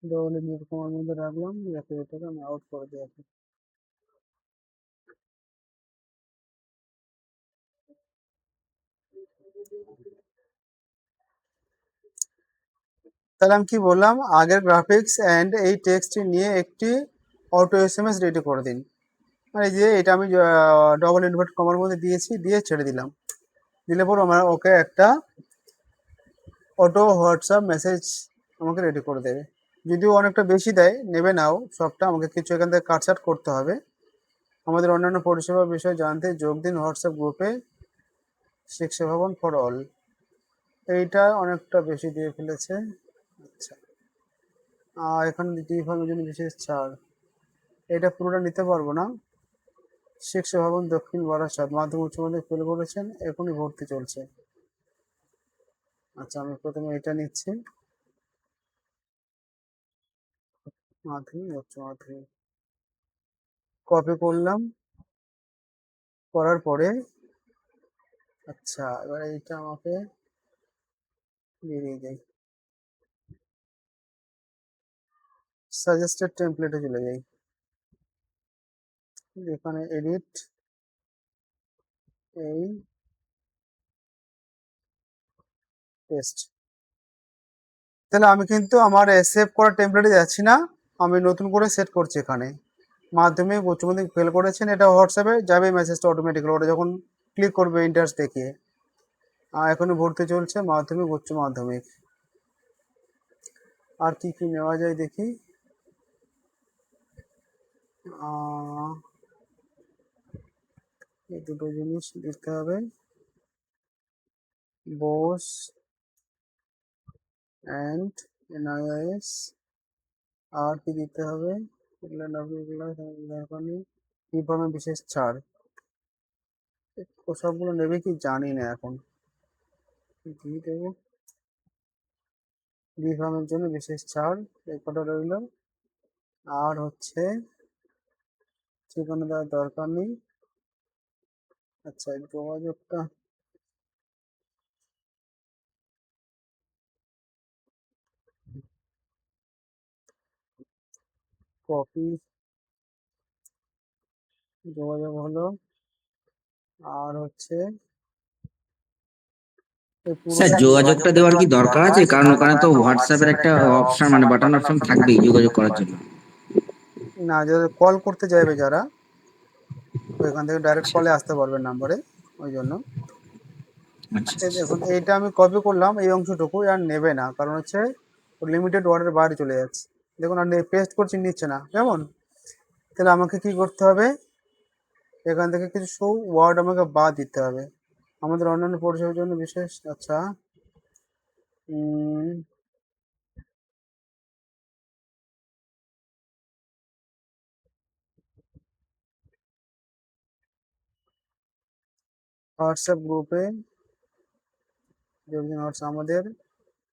ডবল ইন্টার কমার মধ্যে রাখলাম, যাতে এটাকে আমি আউট করে দিই এখন। তাহলে আমি কি বললাম, আগের গ্রাফিক্স অ্যান্ড এই টেক্সটটি নিয়ে একটি অটো এসএমএস রেডি করে দিন। আর এই যে এটা আমি ডবল ইনভার্ট কমার মধ্যে দিয়েছি, দিয়ে ছেড়ে দিলাম। দিলে পর আমার ওকে একটা অটো হোয়াটসঅ্যাপ মেসেজ আমাকে রেডি করে দেবে। যদিও অনেকটা বেশি দেয়, নেবে নাও সবটা, আমাকে কিছু এখান থেকে কাটছাট করতে হবে। আমাদের অন্যান্য পরিষেবা বিষয়ে জানতে যোগ দিন হোয়াটসঅ্যাপ গ্রুপে শিক্ষা ভবন ফর অল। এইটা অনেকটা বেশি দিয়ে ফেলেছে। আচ্ছা, এখানে দ্বিতীয় ভাগের জন্য বিশেষ ছাড়, এটা পুরোটা নিতে পারবো না। শিক্ষা ভবন দক্ষিণ বারাসাত মাধ্যমিক উচ্চ মাধ্যমিক ফেল করেছেন, এখনই ভর্তি চলছে। আচ্ছা আমি প্রথমে এটা নিচ্ছি, মাধ্যমিক উচ্চ মাধ্যমিক কপি করলাম। করার পরে আচ্ছা এবার এইটা আমাকে বেরিয়ে যায়। সাজেস্টেড টেমপ্লেটে চলে যাই, এখানে এডিট, এই পেস্ট। তাহলে আমি কিন্তু আমার সেভ করা টেমপ্লেটে যাচ্ছি না, আমি নতুন করে সেট করছি এখানে। মাধ্যমিক উচ্চ মাধ্যমিক ফেল করেছেন, এটা হোয়াটসঅ্যাপে যাবে মেসেজটা অটোমেটিক্যালি, ওটা যখন ক্লিক করবে ইন্টারেস্ট দেখিয়ে। এখনই ভর্তি চলছে মাধ্যমিক উচ্চ মাধ্যমিক। আর কি কি নেওয়া যায় দেখি। এই দুটো জিনিস দিতে হবে, বোস অ্যান্ড এনআইএস। আর কি দিতে হবে, বিফর্মে বিশেষ ছাড়। সবগুলো নেবে কি জানি না, এখন দিয়ে দেবো। বিফর্মের জন্য বিশেষ ছাড়, এই কটা রইল। আর হচ্ছে ঠিকানা দেওয়ার দরকার নেই। আচ্ছা, যোগাযোগটা কপি, যোগাযোগ হলো। আর হচ্ছে এই স্যার পুরোটা যোগাযোগটা দেওয়ার কি দরকার আছে? কারণ ওখানে তো হোয়াটসঅ্যাপের একটা অপশন মানে বাটন অপশন থাকবেই যোগাযোগ করার জন্য। না, যারা কল করতে চাইবে যারা, ওইখান থেকে ডাইরেক্ট আচ্ছা কলে আসতে পারবে নাম্বারে, ওই জন্য। আচ্ছা এই আচ্ছা। দেখুন, এইটা আমি কপি করলাম, এই অংশটুকু আর নেবে না, কারণ হচ্ছে লিমিটেড ওয়ার্ডের বাইরে চলে যাচ্ছে। দেখুন, আর পেস্ট করছি, নিচ্ছে না, কেমন? তাহলে আমাকে কি করতে হবে, এখান থেকে কিছু ওয়ার্ড আমাকে বাদ দিতে হবে। আমাদের অন্যান্য পরিষেবার জন্য বিশেষ, আচ্ছা, হোয়াটসঅ্যাপ গ্রুপে যোগ দিন, আমাদের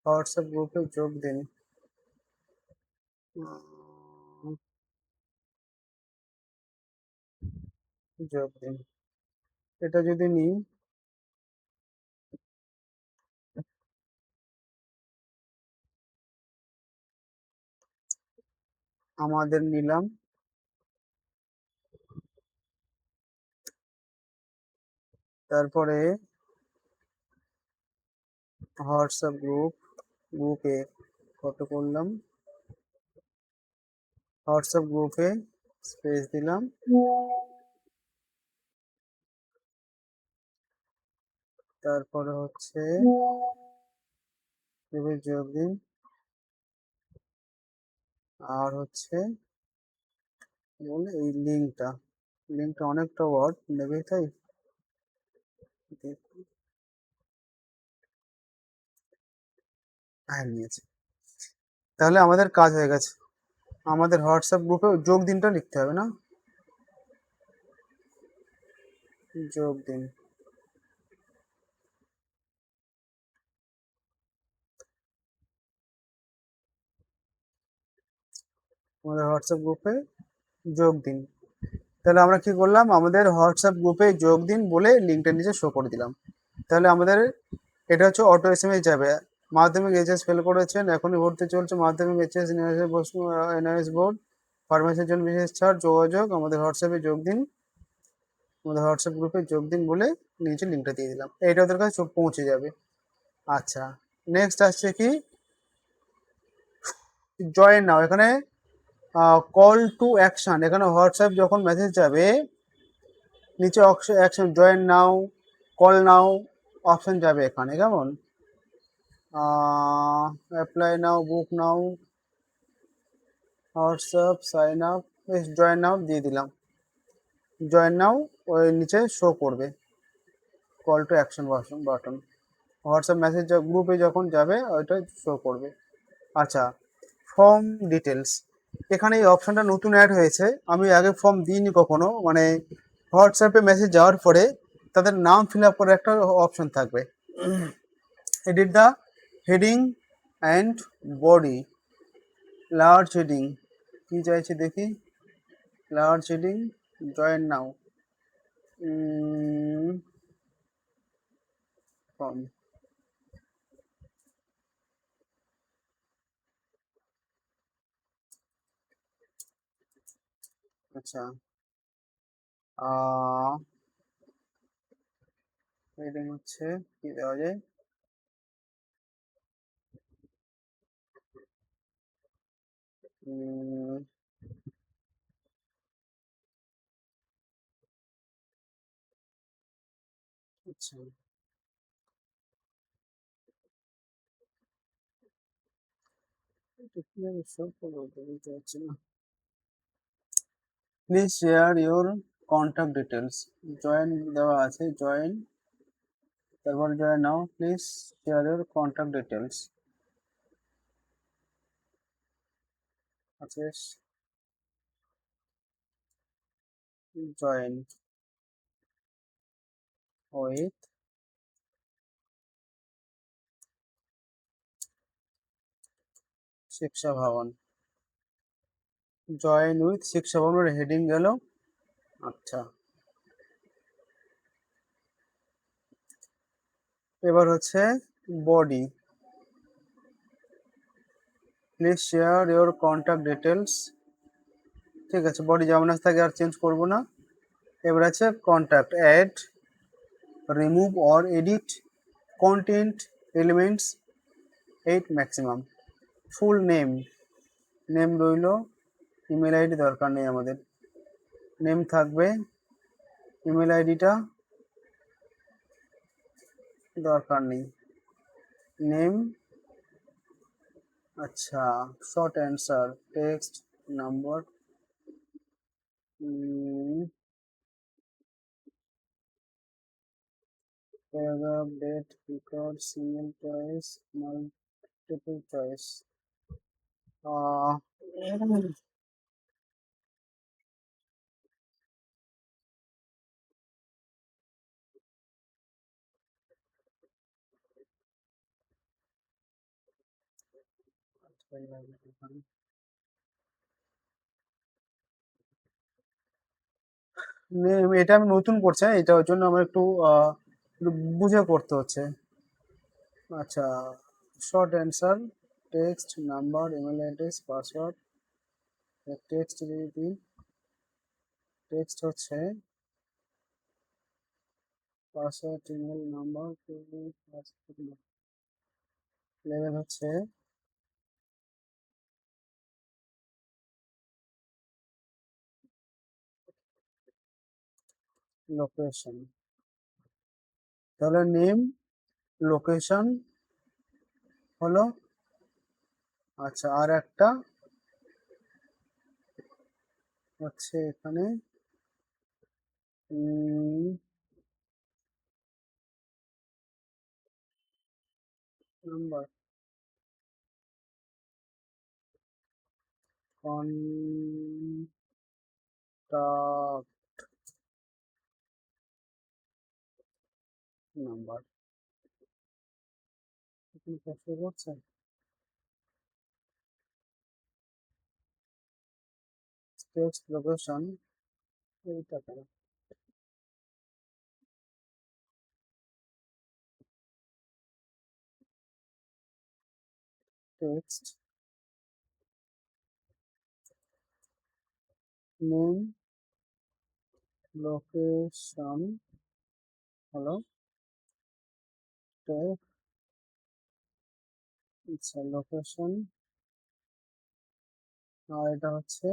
হোয়াটসঅ্যাপ গ্রুপে যোগ দিন। যোগ দিন, এটা যদি নিই, আমাদের নিলাম, তারপরে হোয়াটসঅ্যাপ গ্রুপে কত করলাম, হোয়াটসঅ্যাপ গ্রুপে স্পেস দিলাম, তারপরে হচ্ছে যোগ দিন। আর হচ্ছে বলে এই লিঙ্কটা অনেকটা ওয়ার্ড নেবে, তাই হ্যাঁ নিয়েছে। তাহলে আমাদের কাজ হয়ে গেছে, আমাদের হোয়াটসঅ্যাপ গ্রুপে যোগ দিনটা লিখতে হবে না, যোগ দিন। আমাদের হোয়াটসঅ্যাপ গ্রুপে যোগ দিন। তাহলে আমরা কি করলাম, আমাদের হোয়াটসঅ্যাপ গ্রুপে যোগ দিন বলে লিঙ্কটা নিচে শো করে দিলাম। তাহলে আমাদের এটা হচ্ছে অটো এসএমএস যাবে। মাধ্যমিক এইচএস ফেল করেছেন, এখনই ভর্তি চলছে মাধ্যমিক এইচএস এনআইএস বোর্ড, ফার্মেসির জন্য বিশেষ ছাড়, যোগাযোগ, আমাদের হোয়াটসঅ্যাপে যোগ দিন, আমাদের হোয়াটসঅ্যাপ গ্রুপে যোগ দিন বলে নিচে লিঙ্কটা দিয়ে দিলাম, এইটা ওদের কাছে পৌঁছে যাবে। আচ্ছা, নেক্সট আসছে কি, জয়েন নাও। এখানে কল টু অ্যাকশন, এখানে হোয়াটসঅ্যাপ যখন মেসেজ যাবে নিচে অ্যাকশন, জয়েন নাও, কল নাও অপশন যাবে এখানে, কেমন? অ্যাপ্লাই নাও, বুক নাও, হোয়াটসঅ্যাপ সাইন আপ, বেশ জয়েন নাও দিয়ে দিলাম। জয়েন নাও ওই নিচে শো করবে, call to action button, WhatsApp message গ্রুপে যখন যাবে ওইটা শো করবে। আচ্ছা, ফর্ম ডিটেলস, এখানে এই অপশনটা নতুন অ্যাড হয়েছে, আমি আগে ফর্ম দিইনি কখনো, মানে হোয়াটসঅ্যাপে মেসেজ যাওয়ার পরে তাদের নাম ফিল আপ করার একটা অপশন থাকবে। Edit the heading and body, large heading, কি চাইছে দেখি, লার্জ হেডিং, জয়েন নাও, ফর্ম, আচ্ছা, হেডিং হচ্ছে কি দেওয়া যায়? উম, আচ্ছা, এটা কিভাবে show করবো তো বুঝতে পারছি না। Please share your contact details. Join দেওয়া আছে, জয়েন, তারপর join now, please share your contact details. আচ্ছা, জয়েন উইথ শিক্ষা ভবন। জয়েন উইথ শিক্ষা ভবনের হেডিং গেল। আচ্ছা, এবার হচ্ছে body. Please share your contact details. ঠিক আছে, বডি যেমন আছে তাকে আর চেঞ্জ করব না। এবার আছে contact, ad, remove or edit content elements 8 maximum. Full name, name রইল, ইমেল আইডি দরকার নেই আমাদের, নেম থাকবে, ইমেল আইডিটা দরকার নেই, নেম। আচ্ছা, short answer, text, number, paragraph, date, record, single choice, multiple choice. এটা আমি নতুন করছি, হ্যাঁ, এটা ওর জন্য আমার একটু বুঝে করতে হচ্ছে। আচ্ছা, short answer, text, number, email address, password. Text যদি দিই, টেক্সট হচ্ছে পাসওয়ার্ড, ইমেল, নাম্বার, লেভেল হচ্ছে লোকেশন। তাহলে নেম, লোকেশন হলো। আচ্ছা, আর একটা হচ্ছে এখানে নাম্বার, কন্টাক্ট নাম্বার। এখানে কষ্ট করছে, টেক্সট, লোকেশন, এইটা কেন? টেক্সট, নেম, লোকেশন হলো, আচ্ছা, লোকেশন, আর এটা হচ্ছে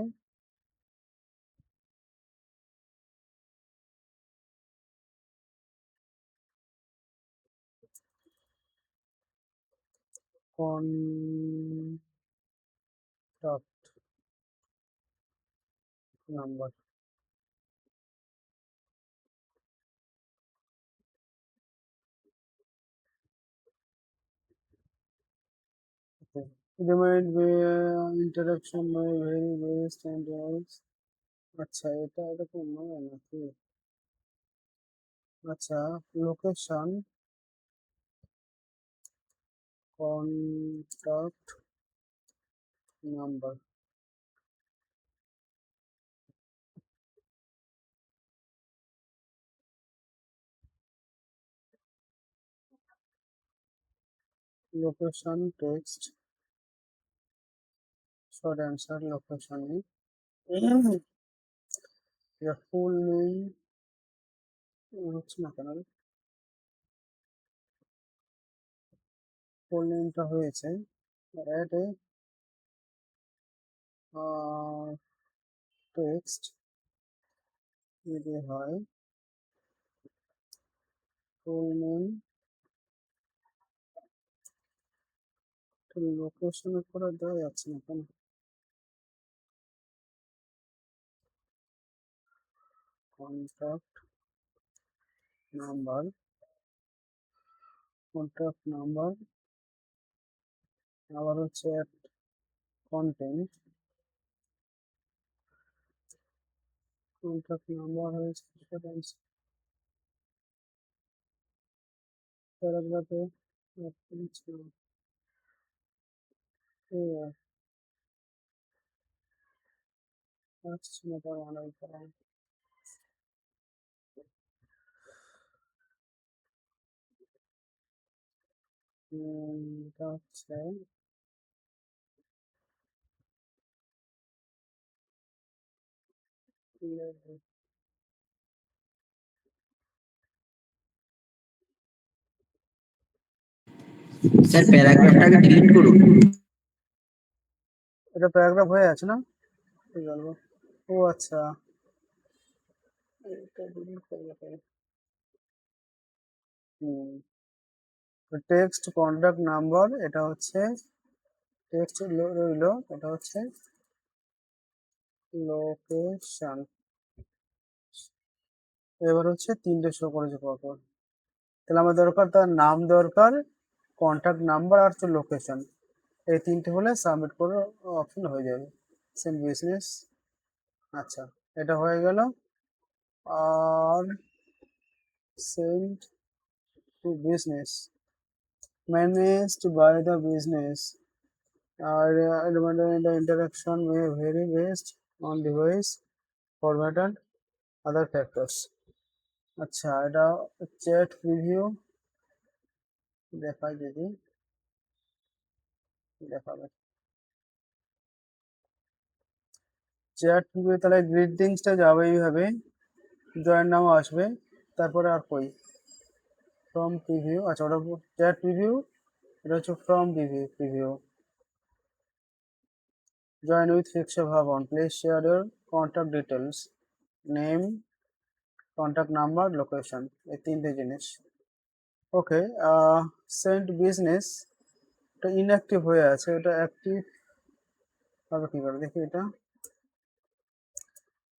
contact number. There might be interaction by very various standards. আচ্ছা, এটা এরকম নয় নাকি? আচ্ছা, location, contact number. Location, text, short answer, location, full name হচ্ছে না কেন? ফুল নেমটা হয়েছে, অ্যাড এ টেক্সট যদি হয়, ফুল নেম লোকেশন করে দেওয়া যাচ্ছে না কেন? কন্ট্যাক্ট নাম্বার, কন্ট্যাক্ট নাম্বার, আবার হচ্ছে কন্টেন্ট, কন্ট্যাক্ট নাম্বার হয়েছে প্যারাগ্রাফে আসছে না, তার অনেক এটা হচ্ছে স্যার প্যারাগ্রাফটাকে ডিলিট করুন। এটা প্যারাগ্রাফ হয়ে আছে না? কি বলবো? ও আচ্ছা, এটা delete করবো তাই। টেক্সট কন্ট্যাক্ট নাম্বার, এটা হচ্ছে টেক্সট রইলো, এটা হচ্ছে লোকেশন। এবার হচ্ছে তিনটে শো করেছে পরপর। তাহলে আমার দরকার তার নাম দরকার, কন্ট্যাক্ট নাম্বার আর হচ্ছে লোকেশন। এই তিনটে হলে সাবমিট করে অপশন হয়ে যাবে। সেন্ড বিজনেস, আচ্ছা এটা হয়ে গেল। আর send to business, managed by the business, আর the interaction may vary based on device format and other factors. আচ্ছা এটা চ্যাট প্রিভিউ দেখাই, যদি দেখাবে চ্যাট প্রিভিউ, তাহলে গ্রিটিংসটা যাবে এইভাবে, জয়েন নাও আসবে, তারপরে আর কই ফ্রম প্রিভিউ, আচ্ছা ওটা চ্যাট প্রিভিউ, এটা হচ্ছে from preview, join with Shiksha Bhavan, please share your contact details, name, contact number, location, এই তিনটে জিনিস। ওকে, সেন্ট বিজনেস এটা ইনঅ্যাক্টিভ হয়ে আছে, এটা অ্যাক্টিভ হবে কি করে দেখি। এটা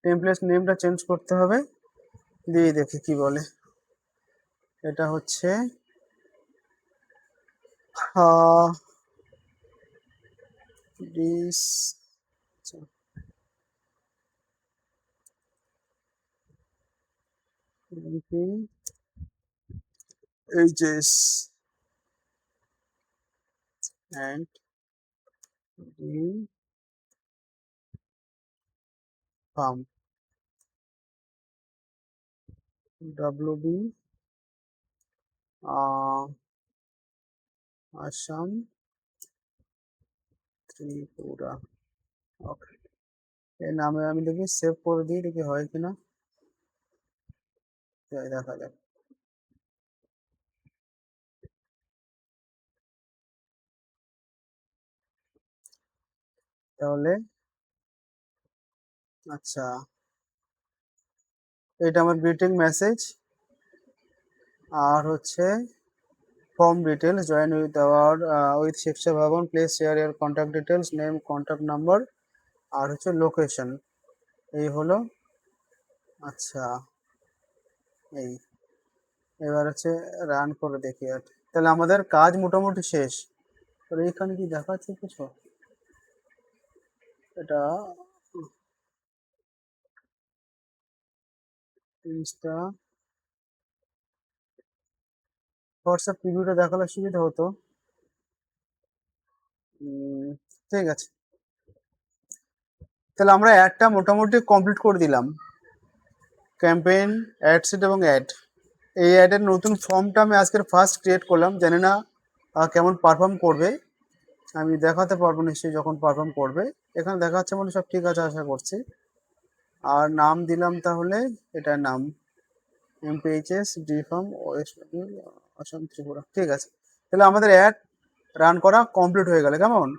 টেমপ্লেট নেমটা চেঞ্জ করতে হবে, দিয়ে দেখি কি বলে। এটা হচ্ছে ডিস HS and the farm, WB Assam Tripura. Okay, এই নামে আমি দেখি সেভ করে দিই, দেখি হয় কিনা, দেখা যাক। তাহলে আচ্ছা, এটা আমার গ্রিটিং মেসেজ, আর হচ্ছে form details, join with our with Shiksha Bhavan, please share your contact details, name, contact number, আর হচ্ছে লোকেশন, এই হলো। আচ্ছা এই এবার হচ্ছে রান করে দেখি। আর তাহলে আমাদের কাজ মোটামুটি শেষ। তো এইখানে কি দেখাচ্ছে কিছু? এটা ইনস্টা হোয়াটসঅ্যাপ প্রিভিউটা দেখালে সুবিধা হতো। ঠিক আছে, তাহলে আমরা অ্যাডটা মোটামুটি কমপ্লিট করে দিলাম। ক্যাম্পেইন, অ্যাড সেট এবং অ্যাড, এই অ্যাডের নতুন ফর্মটা আমি আজকের ফার্স্ট ক্রিয়েট করলাম, জানি না কেমন পারফর্ম করবে, আমি দেখাতে পারবো নিশ্চয়ই যখন পারফর্ম করবে। এখানে দেখাচ্ছে মানে সব ঠিক আছে আশা করছি। আর নাম দিলাম তাহলে এটার নাম MPHS D farm West Bengal Assam Tripura. ঠিক আছে, তাহলে আমাদের অ্যাড রান করা কমপ্লিট হয়ে গেল। কেমন?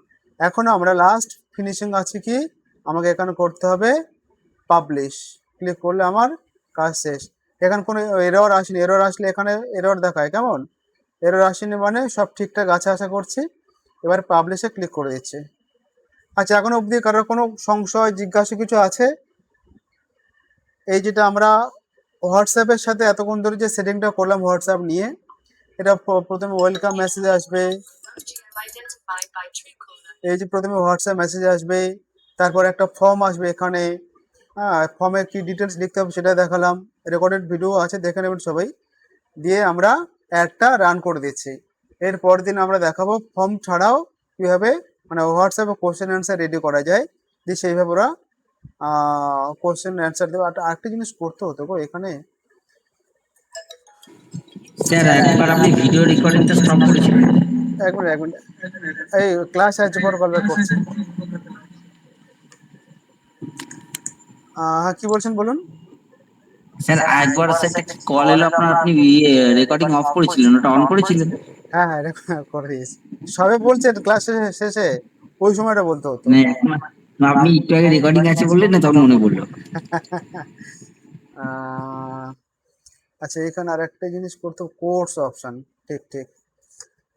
এখন আমরা লাস্ট ফিনিশিং আছে কি, আমাকে এখানে করতে হবে পাবলিশ। ক্লিক করলে আমার কাজ শেষ। এখানে কোনো এরর আসেনি, এরর আসলে এখানে এরর দেখায়। কেমন? এরর আসেনি মানে সব ঠিকঠাক আছে আশা করছি। এবার পাবলিশে ক্লিক করে দিচ্ছি। আচ্ছা, এখনো অবধি কারোর কোনো সংশয় জিজ্ঞাসা কিছু আছে? এই যেটা আমরা হোয়াটসঅ্যাপের সাথে এতক্ষণ ধরে যে সেটিংটা করলাম হোয়াটসঅ্যাপ নিয়ে, এটা প্রথমে ওয়েলকাম মেসেজ আসবে, এই যে প্রথমে হোয়াটসঅ্যাপ মেসেজ আসবে, তারপর একটা ফর্ম আসবে এখানে। হ্যাঁ, ফর্মে কি ডিটেলস লিখতে হবে সেটা দেখালাম, রেকর্ডেড ভিডিও আছে দেখে নেবেন সবাই। দিয়ে আমরা অ্যাডটা রান করে দিচ্ছি। এর পরের দিন আমরা দেখাবো ফর্ম ছাড়াও কীভাবে মানে হোয়াটসঅ্যাপে কোশ্চেন অ্যান্সার রেডি করা যায়। দিয়ে সেইভাবে ওরা কোশ্চেন অ্যান্সার দেবে। আর আরেকটা জিনিস করতে হতো গো এখানে। স্যার একবার আপনি ভিডিও রেকর্ডিংটা স্টপ করেছিলেন। এক মিনিট এক মিনিট, এই ক্লাস আছে পর কল ব্যাক করছি। হ্যাঁ, কি বলছেন বলুন। স্যার একবার স্যার একটা কল এলো আপনার, আপনি রেকর্ডিং অফ করেছিলেন, ওটা অন করেছিলেন? হ্যাঁ হ্যাঁ, রেকর্ড করে দিয়েছি। সবে বলছেন ক্লাস শেষে, ওই সময়টা বলতে হতো। মানে আপনি একটু আগে রেকর্ডিং আছে বললেন না, তখন মনে পড়লো। আচ্ছা, এখানে আর একটা জিনিস করতে, কোর্স অপশন। ঠিক ঠিক,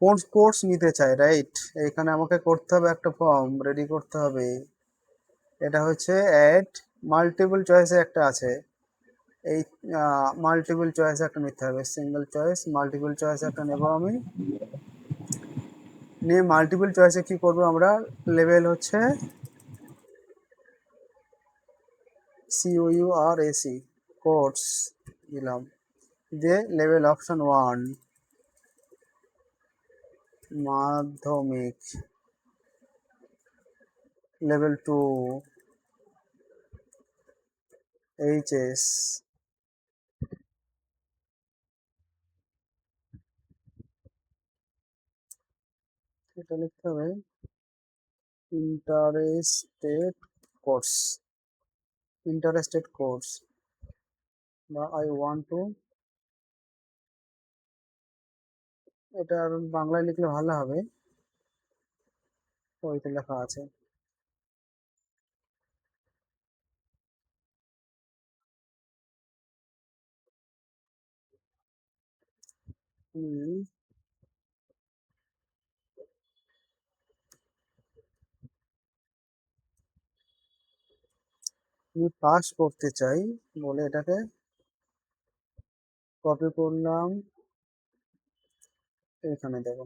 কোন কোর্স নিতে চাই, রাইট। এখানে আমাকে করতে হবে একটা ফর্ম রেডি করতে হবে। এটা হচ্ছে অ্যাড মাল্টিপল চয়েসে একটা আছে, এই মাল্টিপল চয়েস একটা নিতে হবে। সিঙ্গেল চয়েস মাল্টিপল চয়েস একটা নেব আমি। নিয়ে মাল্টিপল চয়েসে কি করব আমরা, লেভেল হচ্ছে COURAC কোর্স দিলাম। দিয়ে লেভেল অপশন 1 মাধ্যমিক, লেভেল 2 HS, এটা লিখতে হবে ইন্টারেস্টেড কোর্স, ইন্টারেস্টেড কোর্স বা I want to, এটা আর বাংলায় লিখলে ভালো হবে, ওইতে লেখা আছে। আমি পাস করতে চাই বলে এটাকে কপি করলাম, এখানে দেখো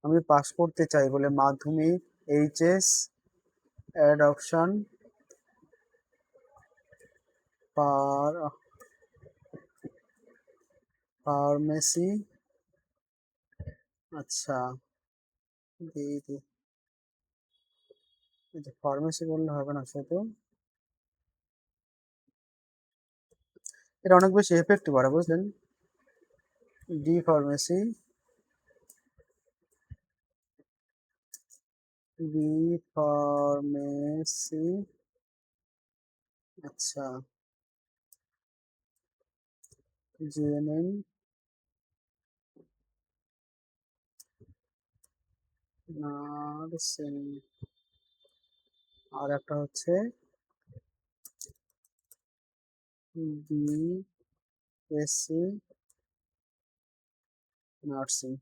আমি পাস করতে চাই বলে মাধ্যমিক HS অ্যাড অপশন ফার্মেসি। আচ্ছা, দিদি ফার্মেসি বললে হবে না, শুধু এটা অনেক বেশি এফেক্টিভ আর বুঝলেন। ডি ফার্মেসি, বি ফার্মেসি, আচ্ছা GNM, নার্সিং, আর একটা হচ্ছে BSc নার্সিং।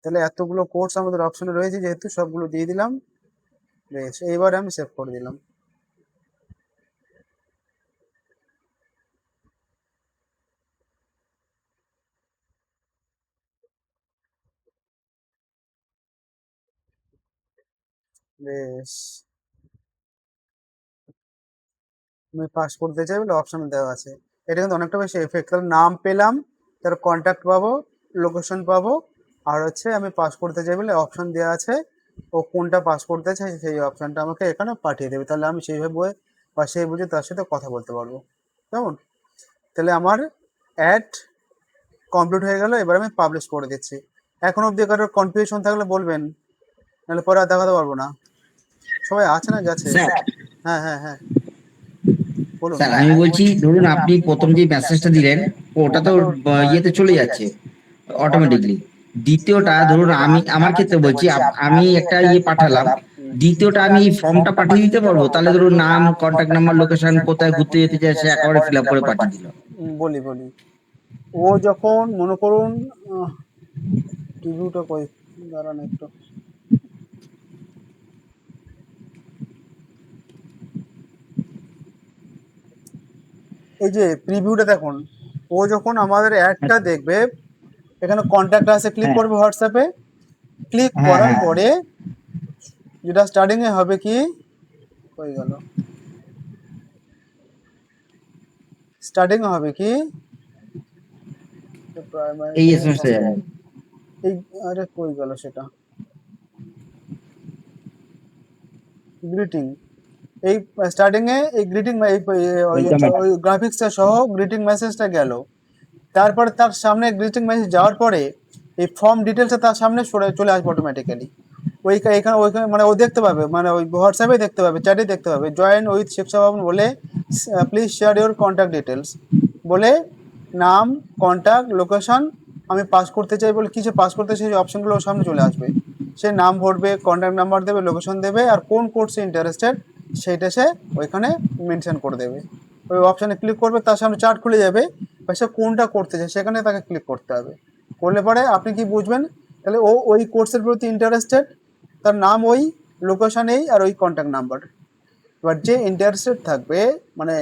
তাহলে এতগুলো কোর্স আমাদের অপশনে রয়েছে, যেহেতু সবগুলো দিয়ে দিলাম। বেশ, এইবার আমি সেভ করে দিলাম। বেশ, আমি পাস করতে চাই বলে অপশন দেওয়া আছে। এটা কিন্তু অনেকটা বেশি এফেক্ট। তাহলে নাম পেলাম, তার কন্ট্যাক্ট পাবো, লোকেশন পাবো, আর হচ্ছে আমি পাস করতে চাই বলে অপশন দেওয়া আছে। ও কোনটা পাস করতে চাই সেই অপশনটা আমাকে এখানে পাঠিয়ে দেবে, তাহলে আমি সেইভাবে বা সেই বুঝে তার সাথে কথা বলতে পারবো। কেমন? তাহলে আমার অ্যাড কমপ্লিট হয়ে গেল। এবার আমি পাবলিশ করে দিচ্ছি। এখন অবধি কারোর কনফিউশন থাকলে বলবেন, নাহলে পরে আর দেখাতে পারবো না। সবাই আছে না যাচ্ছে? স্যার হ্যাঁ হ্যাঁ হ্যাঁ, বলুন। স্যার আমি বলছি ধরুন আপনি প্রথম যে মেসেজটা দিলেন ওটা তো ইয়েতে চলে যাচ্ছে অটোমেটিকলি। দ্বিতীয়টা ধরুন আমি আমার ক্ষেত্রে বলছি আমি একটা ইয়ে পাঠালাম, দ্বিতীয়টা আমি এই ফর্মটা পাঠিয়ে দিতে পারবো? তাহলে ধরুন নাম, কন্ট্যাক্ট নাম্বার, লোকেশন, কোথায় ঘুরতে যেতে চাই সে একেবারে ফিল আপ করে পাঠিয়ে দিল। বলি বলি, ও যখন মনে করুন রিভিউটা কই, দাঁড়ান একটু। এই যে প্রিভিউটা দেখুন, ও যখন আমাদের অ্যাডটা দেখবে, এখানে কন্ট্যাক্ট আছে, ক্লিক হ্যাঁ করবে হোয়াটসঅ্যাপে। ক্লিক হ্যাঁ করার হ্যাঁ পরে যেটা স্টার্টিং এ হবে কি, হয়ে গেল, স্টার্টিং এ হবে কি প্রাইমারি এই এসএমএসটা যাবে। এই, আরে কই গেল সেটা, গ্রিটিং। এই স্টার্টিং এ এই গ্রিটিং ওয়েলকাম। ওই গ্রাফিক্সটা সহ গ্রিটিং মেসেজটা গেল। তারপরে তার সামনে গ্রিটিং মেসেজ যাওয়ার পরে এই ফর্ম ডিটেলসটা তার সামনে সরে চলে আসবে অটোমেটিক্যালি। এখানে ওইখানে মানে ও দেখতে পাবে, মানে ওই হোয়াটসঅ্যাপে দেখতে পাবে, চ্যাটে দেখতে পাবে, জয়েন উইথ শিক্ষা ভবন বলে please share your contact details বলে, নাম, কন্ট্যাক্ট, লোকেশন, আমি পাস করতে চাই বলে কিছু পাস করতে চাই, অপশনগুলো ওর সামনে চলে আসবে। সে নাম ভরবে, কন্ট্যাক্ট নাম্বার দেবে, লোকেশন দেবে, আর কোন কোর্সে ইন্টারেস্টেড সেইটা সে ওইখানে মেনশন করে দেবে। ওই অপশানে ক্লিক করবে, তার সামনে চার্ট খুলে যাবে, বা সে কোনটা করতে চায় সেখানে তাকে ক্লিক করতে হবে। করলে পরে আপনি কি বুঝবেন, তাহলে ও ওই কোর্সের প্রতি ইন্টারেস্টেড, তার নাম ওই, লোকেশন এই, আর ওই কন্ট্যাক্ট নাম্বার। এবার যে ইন্টারেস্টেড থাকবে, মানে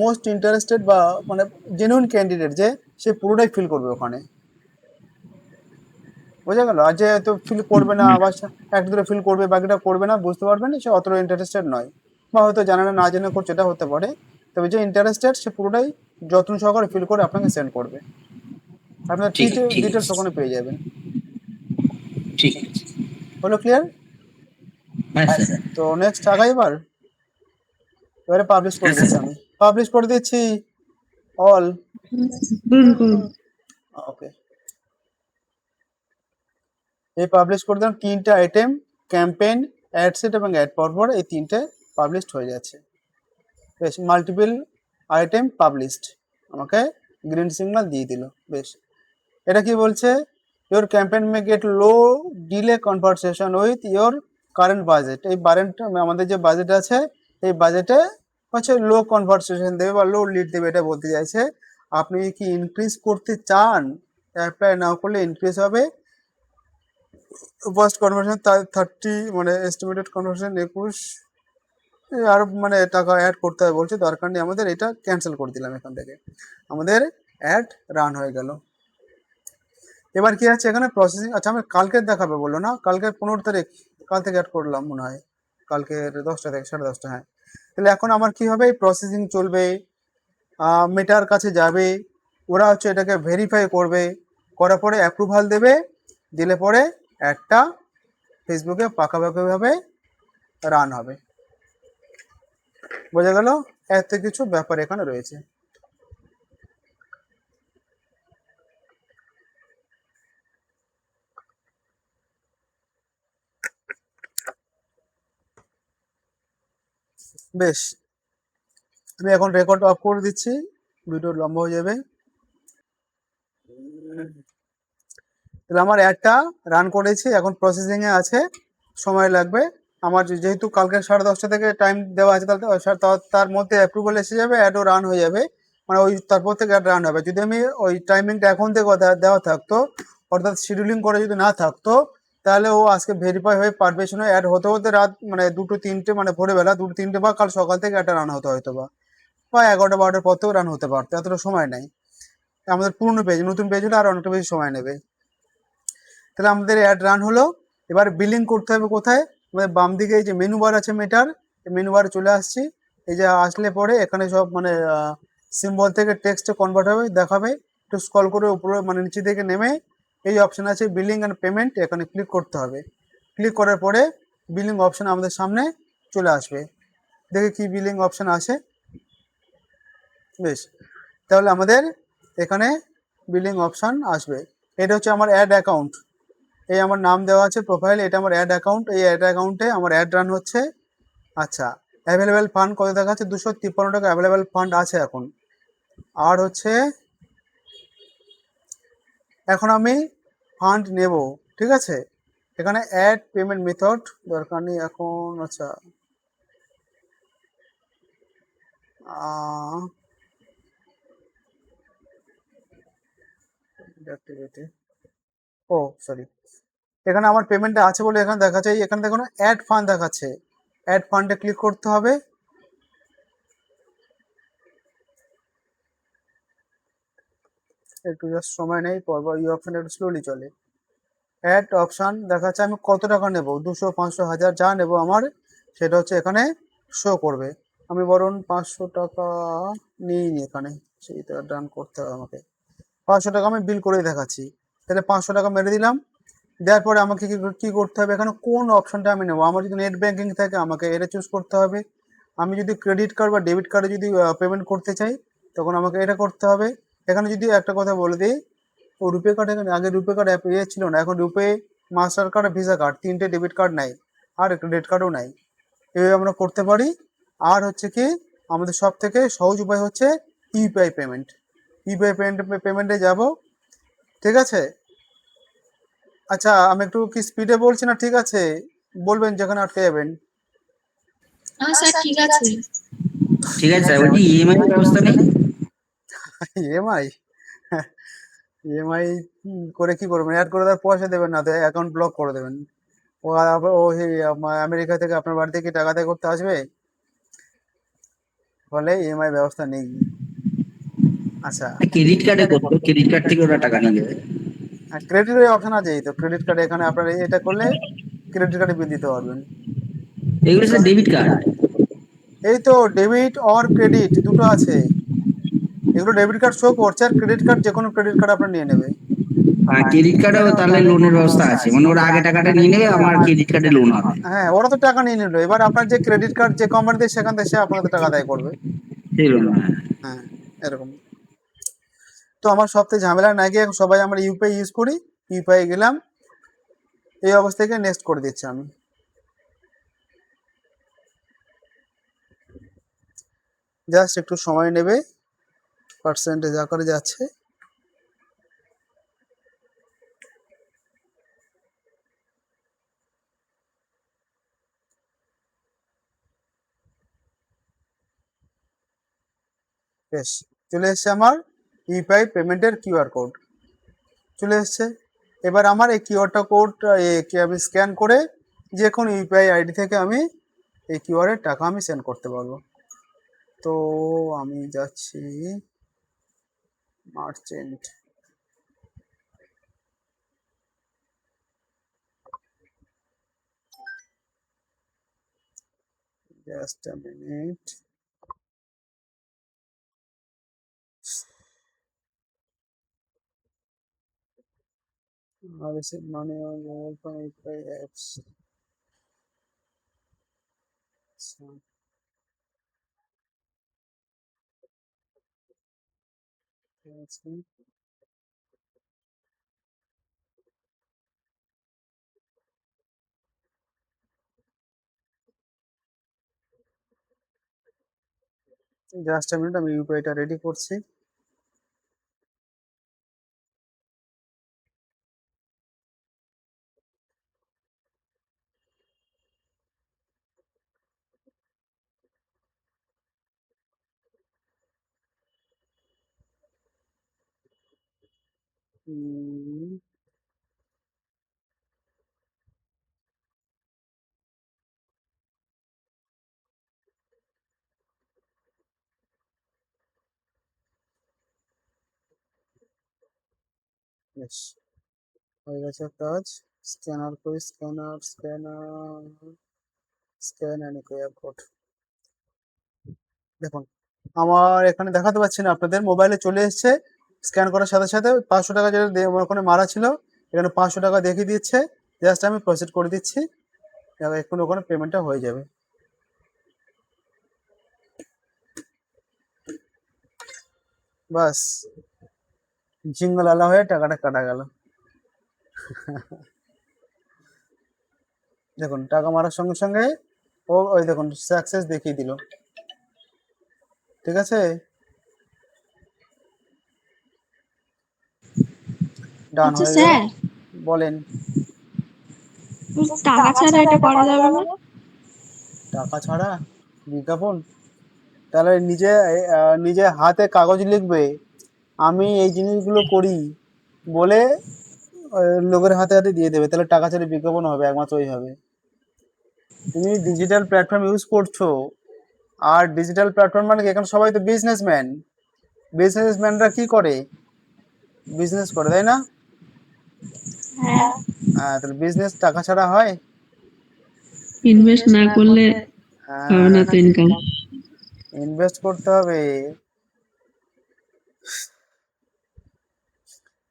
মোস্ট ইন্টারেস্টেড বা মানে জেনুইন ক্যান্ডিডেট যে, সে পুরোটাই ফিল করবে ওখানে, বোঝা গেল। আর যে হয়তো ফিল করবে না, আবার একটা দুটো ফিল করবে, বাকিটা করবে না, বুঝতে পারবে না, সে অতটা ইন্টারেস্টেড নয়, বা হয়তো জানে না, না জেনে করছে, এটা হতে পারে। তবে যে ইন্টারেস্টেড সে পুরোটাই যত্ন সহকারে ফিল করে আপনাকে সেন্ড করবে, আপনার ঠিক ঠিক ডিটেলস আছে। ওখানে পেয়ে যাবেন। ঠিক আছে। হলো ক্লিয়ার? হ্যাঁ স্যার। তো নেক্সট আগাই এবারে পাবলিশ করে হ্যাঁ দিচ্ছি, স্যার। আমি পাবলিশ করে দিচ্ছি অল। করুন করুন। ওকে, এই পাবলিশ করে দিলাম, তিনটে আইটেম, ক্যাম্পেইন, অ্যাড সেট এবং অ্যাড পরপর, এই তিনটে পাবলিশড হয়ে যাচ্ছে। বেশ, মাল্টিপল আইটেম পাবলিশড, আমাকে গ্রিন সিগন্যাল দিয়ে দিল। বেশ, এটা কি বলছে, your campaign may get low delay conversation with your current budget. এই বারেন্ট আমাদের যে বাজেট আছে, এই বাজেটে হচ্ছে লো কনভারসেশন দেবে বা লো লিড দেবে, এটা বলতে চাইছে। আপনি কি ইনক্রিজ করতে চান, অ্যাপ্লাই না করলে ইনক্রিজ হবে। ফার্স্ট কনভার্সন 30, মানে এস্টিমেটেড কনভার্সন 21, আরো মানে টাকা অ্যাড করতে হবে বলছে, দরকার নেই আমাদের, এটা ক্যান্সেল করে দিলাম এখান থেকে, আমাদের অ্যাড রান হয়ে গেল। এবার কি আছে এখানে প্রসেসিং, আচ্ছা আমার কালকের দেখাবে বললো না, কালকের 15 তারিখ, কাল থেকে অ্যাড করলাম মনে হয়, কালকের 10টা থেকে 10:30, হ্যাঁ। তাহলে এখন আমার কি হবে, প্রসেসিং চলবে, মেটার কাছে যাবে, ওরা হচ্ছে এটাকে ভেরিফাই করবে, করার পরে অ্যাপ্রুভাল দেবে, দিলে পরে অ্যাডটা ফেসবুকে পাকাপাকিভাবে রান হবে। বোঝা গেল, এত কিছু ব্যাপার এখানে রয়েছে। বেশ, আমি এখন রেকর্ড অফ করে দিচ্ছি, ভিডিও লম্বা হয়ে যাবে। তাহলে আমার অ্যাডটা রান করেছি, এখন প্রসেসিংয়ে আছে, সময় লাগবে। আমার যেহেতু কালকে 10:30 থেকে টাইম দেওয়া আছে, তাহলে তার মধ্যে অ্যাপ্রুভাল এসে যাবে, অ্যাডও রান হয়ে যাবে, মানে ওই তারপর থেকে অ্যাড রান হবে। যদি আমি ওই টাইমিংটা এখন থেকে দেওয়া থাকতো, অর্থাৎ শিডিউলিং করে যদি না থাকতো, তাহলে ও আজকে ভেরিফাই হয়ে পারমিশন হয়ে অ্যাড হতে হতে রাত মানে 2-3টে, মানে ভোরবেলা 2-3টে, বা কাল সকাল থেকে একটা রান হতে হয়তো বা 11টা-12টার পর থেকেও রান হতে পারতো, এতটা সময় নেই। আমাদের পুরনো পেজ, নতুন পেজ হলে আর অনেকটা বেশি সময় নেবে। তাহলে আমাদের অ্যাড রান হলো। এবার বিলিং করতে হবে কোথায়, আমাদের বাম দিকে এই যে মেনু বার আছে মেটার, মেনু বারে চলে আসছি। এই যে আসলে পরে এখানে সব মানে সিম্বল থেকে টেক্সটে কনভার্ট হবে, দেখাবে। একটু স্ক্রল করে উপরে মানে নিচে থেকে নেমে এই অপশন আছে বিলিং অ্যান্ড পেমেন্ট, এখানে ক্লিক করতে হবে। ক্লিক করার পরে বিলিং অপশন আমাদের সামনে চলে আসবে, দেখে কি বিলিং অপশন আছে। বেশ, তাহলে আমাদের এখানে বিলিং অপশন আসবে। এটা হচ্ছে আমার অ্যাড অ্যাকাউন্ট, এই আমার নাম দেওয়া আছে প্রোফাইল, এটা আমার অ্যাড অ্যাকাউন্ট, এই অ্যাড অ্যাকাউন্টে আমার অ্যাড রান হচ্ছে। আচ্ছা, অ্যাভেলেবেল ফান্ড কত দেখাচ্ছে? 253 টাকা অ্যাভেলেবেল ফান্ড আছে এখন। আর হচ্ছে এখন আমি ফান্ড নেব, ঠিক আছে? এখানে অ্যাড পেমেন্ট মেথড দরকার নেই এখন। আচ্ছা, অ্যাক্টিভিটি, ও সরি, এখানে আমার পেমেন্টটা আছে বলে এখানে দেখাচ্ছে। এখানে দেখুন অ্যাড ফান্ড দেখাচ্ছে, অ্যাড ফান্ডে ক্লিক করতে হবে। একটু জাস্ট সময় নেই, পরপর এই অপশন একটু স্লোলি চলে। অ্যাড অপশন দেখাচ্ছে আমি কত টাকা নেব, 200, 500, 1000 যা নেব আমার সেটা হচ্ছে এখানে শো করবে। আমি বরং 500 টাকা নিইনি এখানে, সেইটা ডান করতে হবে আমাকে। 500 টাকা আমি বিল করেই দেখাচ্ছি, তাহলে 500 টাকা মেরে দিলাম। দেওয়ার পরে আমাকে কি করতে হবে, এখানে কোন অপশনটা আমি নেবো? আমার যদি নেট ব্যাঙ্কিং থাকে আমাকে এটা চুজ করতে হবে। আমি যদি ক্রেডিট কার্ড বা ডেবিট কার্ডে যদি পেমেন্ট করতে চাই তখন আমাকে এটা করতে হবে। এখানে যদি একটা কথা বলে দিই, ও রুপে কার্ড, এখানে আগে রুপে কার্ড অ্যাপ ছিল না, এখন রুপে, মাস্টার কার্ড, ভিসা কার্ড, তিনটে ডেবিট কার্ড নাই, আর ক্রেডিট কার্ডও নাই। এভাবে আমরা করতে পারি। আর হচ্ছে কি, আমাদের সব থেকে সহজ উপায় হচ্ছে ইউপিআই পেমেন্ট। ইউপিআই পেমেন্টে যাব, ঠিক আছে? আচ্ছা, আমি একটু কি স্পিডে বলছি না ঠিক আছে? বলবেন যেখানে আটকে যাবেন। স্যার ঠিক আছে। ঠিক আছে স্যার, বলছি ইএমআই ব্যবস্থা নেই? ইএমআই, ইএমআই করে কি করবেন? অ্যাড করে দেওয়ার পয়সা দেবেন না তো অ্যাকাউন্ট ব্লক করে দেবেন। ও সেই আমেরিকা থেকে আপনার বাড়িতে কি টাকা আদায় করতে আসবে? ফলে ইএমআই ব্যবস্থা নেই। আচ্ছা, ক্রেডিট কার্ডে করতো, ক্রেডিট কার্ড থেকে ওরা টাকা নিয়ে যাবে। ক্রেডিটের অপশন আছে, এই তো ক্রেডিট কার্ডে এখানে আপনার এটা করলে ক্রেডিট কার্ডে বিল দিতে পারবেন। এগুলো স্যার ডেবিট কার্ড। এই তো ডেবিট অর ক্রেডিট দুটো আছে, এগুলো ডেবিট কার্ড শো করছে, আর ক্রেডিট কার্ড যে কোনো ক্রেডিট কার্ড আপনার নিয়ে নেবে। আর ক্রেডিট কার্ডেও তাহলে লোনের ব্যবস্থা আছে, মানে ওরা আগে টাকাটা নিয়ে নেবে, আমার ক্রেডিট কার্ডে লোন হবে। হ্যাঁ, ওরা তো টাকা নিয়ে নিল, এবার আপনার যে ক্রেডিট কার্ড যে কোম্পানিতে সেখান থেকে সে আপনাকে টাকা আদায় করবে। সেই লোন, হ্যাঁ। হ্যাঁ, এরকম। তো আমার সব থেকে ঝামেলা না গিয়ে এখন সবাই আমরা ইউপিআই ইউজ করি। ইউপিআই গেলাম, এই অবস্থা থেকে নেক্সট করে দিচ্ছি আমি। জাস্ট একটু সময় নেবে, পার্সেন্টেজ আকারে যাচ্ছে। বেশ, চলে এসছে আমার ইউপিআই পেমেন্টের কিউআর কোড চলে এসছে। এবার আমার এই কিউআরটা কোড আমি স্ক্যান করে যে কোনো ইউপিআই আইডি থেকে আমি এই কিউআরের টাকা আমি সেন্ড করতে পারবো। তো আমি যাচ্ছি merchant, just a minute. I receive money on mobile from UPI apps. আচ্ছা, ঠিক আছে। জাস্ট আ মিনিট, আমি ইউপিআইটা রেডি করছি। বেশ, হয়ে গেছে কাজ। স্ক্যানার করি, scanner scanner scan and QR code. দেখুন, আমার এখানে দেখাতে পাচ্ছি না, আপনাদের মোবাইলে চলে এসেছে। স্ক্যান করার সাথে সাথে 500 টাকা যেটা আমার ওখানে মারা ছিল, এখানে 500 টাকা দেখিয়ে দিচ্ছে। জাস্ট আমি প্রসিড করে দিচ্ছি, এবার এখন ওখানে পেমেন্টটা হয়ে যাবে। বাস, জিঙ্গল আলা হয়ে টাকাটা কাটা গেল। দেখুন, টাকা মারার সঙ্গে সঙ্গে ও ওই দেখুন সাকসেস দেখিয়ে দিল, ঠিক আছে। ডান আচ্ছা হয়ে গেল। স্যার, বলেন। টাকা ছাড়া এটা করা যাবে না? টাকা ছাড়া বিজ্ঞাপন? তাহলে নিজে হাতে কাগজ লিখবে, আমি এই জিনিসগুলো করি বলে লোকের হাতে হাতে দিয়ে দেবে, তাহলে টাকা ছাড়া বিজ্ঞাপন হবে, একমাত্র ওই হবে। তুমি ডিজিটাল প্ল্যাটফর্ম ইউজ করছো, আর ডিজিটাল প্ল্যাটফর্ম মানে কি, এখন সবাই তো বিজনেসম্যান, বিজনেসম্যানরা কি করে, বিজনেস করে, তাই না? হ্যাঁ। হ্যাঁ, তাহলে বিজনেস টাকা ছাড়া হয়? ইনভেস্ট না করলে হবে হ্যাঁ, না তো ইনকাম। ইনভেস্ট করতে হবে।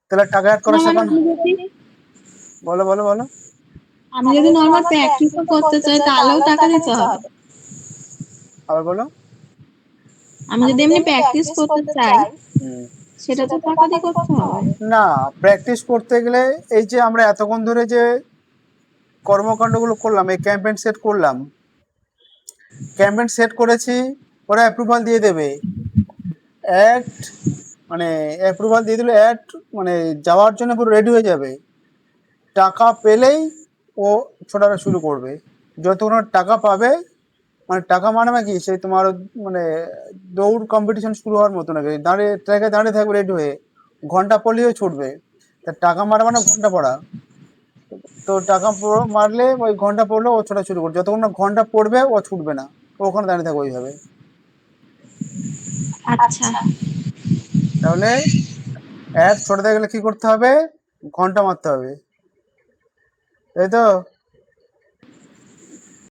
তাহলে টাকা অ্যাড করা না মানে শেখানো। বলো বলো বলো। আমি যদি নর্মাল প্র্যাকটিসও করতে চাই তাহলেও টাকা দিতে হবে? আবার বলো। আমি যদি এমনি প্র্যাকটিস করতে চাই হুম। সেটা তো টাকা দিয়ে করতে হবে। না, প্র্যাকটিস করতে গেলে এই যে আমরা এতক্ষণ ধরে যে কর্মকাণ্ডগুলো করলাম, এই ক্যাম্পেইন সেট করলাম, ক্যাম্পেইন সেট করেছি, ওরা অ্যাপ্রুভাল দিয়ে দেবে। অ্যাড মানে অ্যাপ্রুভাল দিয়ে দিলে অ্যাড মানে যাওয়ার জন্য পুরো রেডি হয়ে যাবে। টাকা পেলেই ও ছোটাটা শুরু করবে। যতক্ষণ ওর টাকা পাবে, মানে টাকা মানে কি, সেই তোমার মানে দৌড় কম্পিটিশন শুরু হওয়ার মতো নাকি, দাঁড়িয়ে ট্র্যাকে দাঁড়িয়ে থাকবে রেডি হয়ে, ঘন্টা পড়লেও ছুটবে। তা টাকা মারা মানে ঘন্টা পড়া। তো টাকা মারলে ওই ঘন্টা পড়লে ও ছোটা শুরু করবে, যতক্ষণ না ঘন্টা পড়বে ও ছুটবে না, ও ওখানে দাঁড়িয়ে থাকবে ওইভাবে। আচ্ছা। তাহলে অ্যাড ছোটাতে গেলে কি করতে হবে, ঘন্টা মারতে হবে, তাই তো।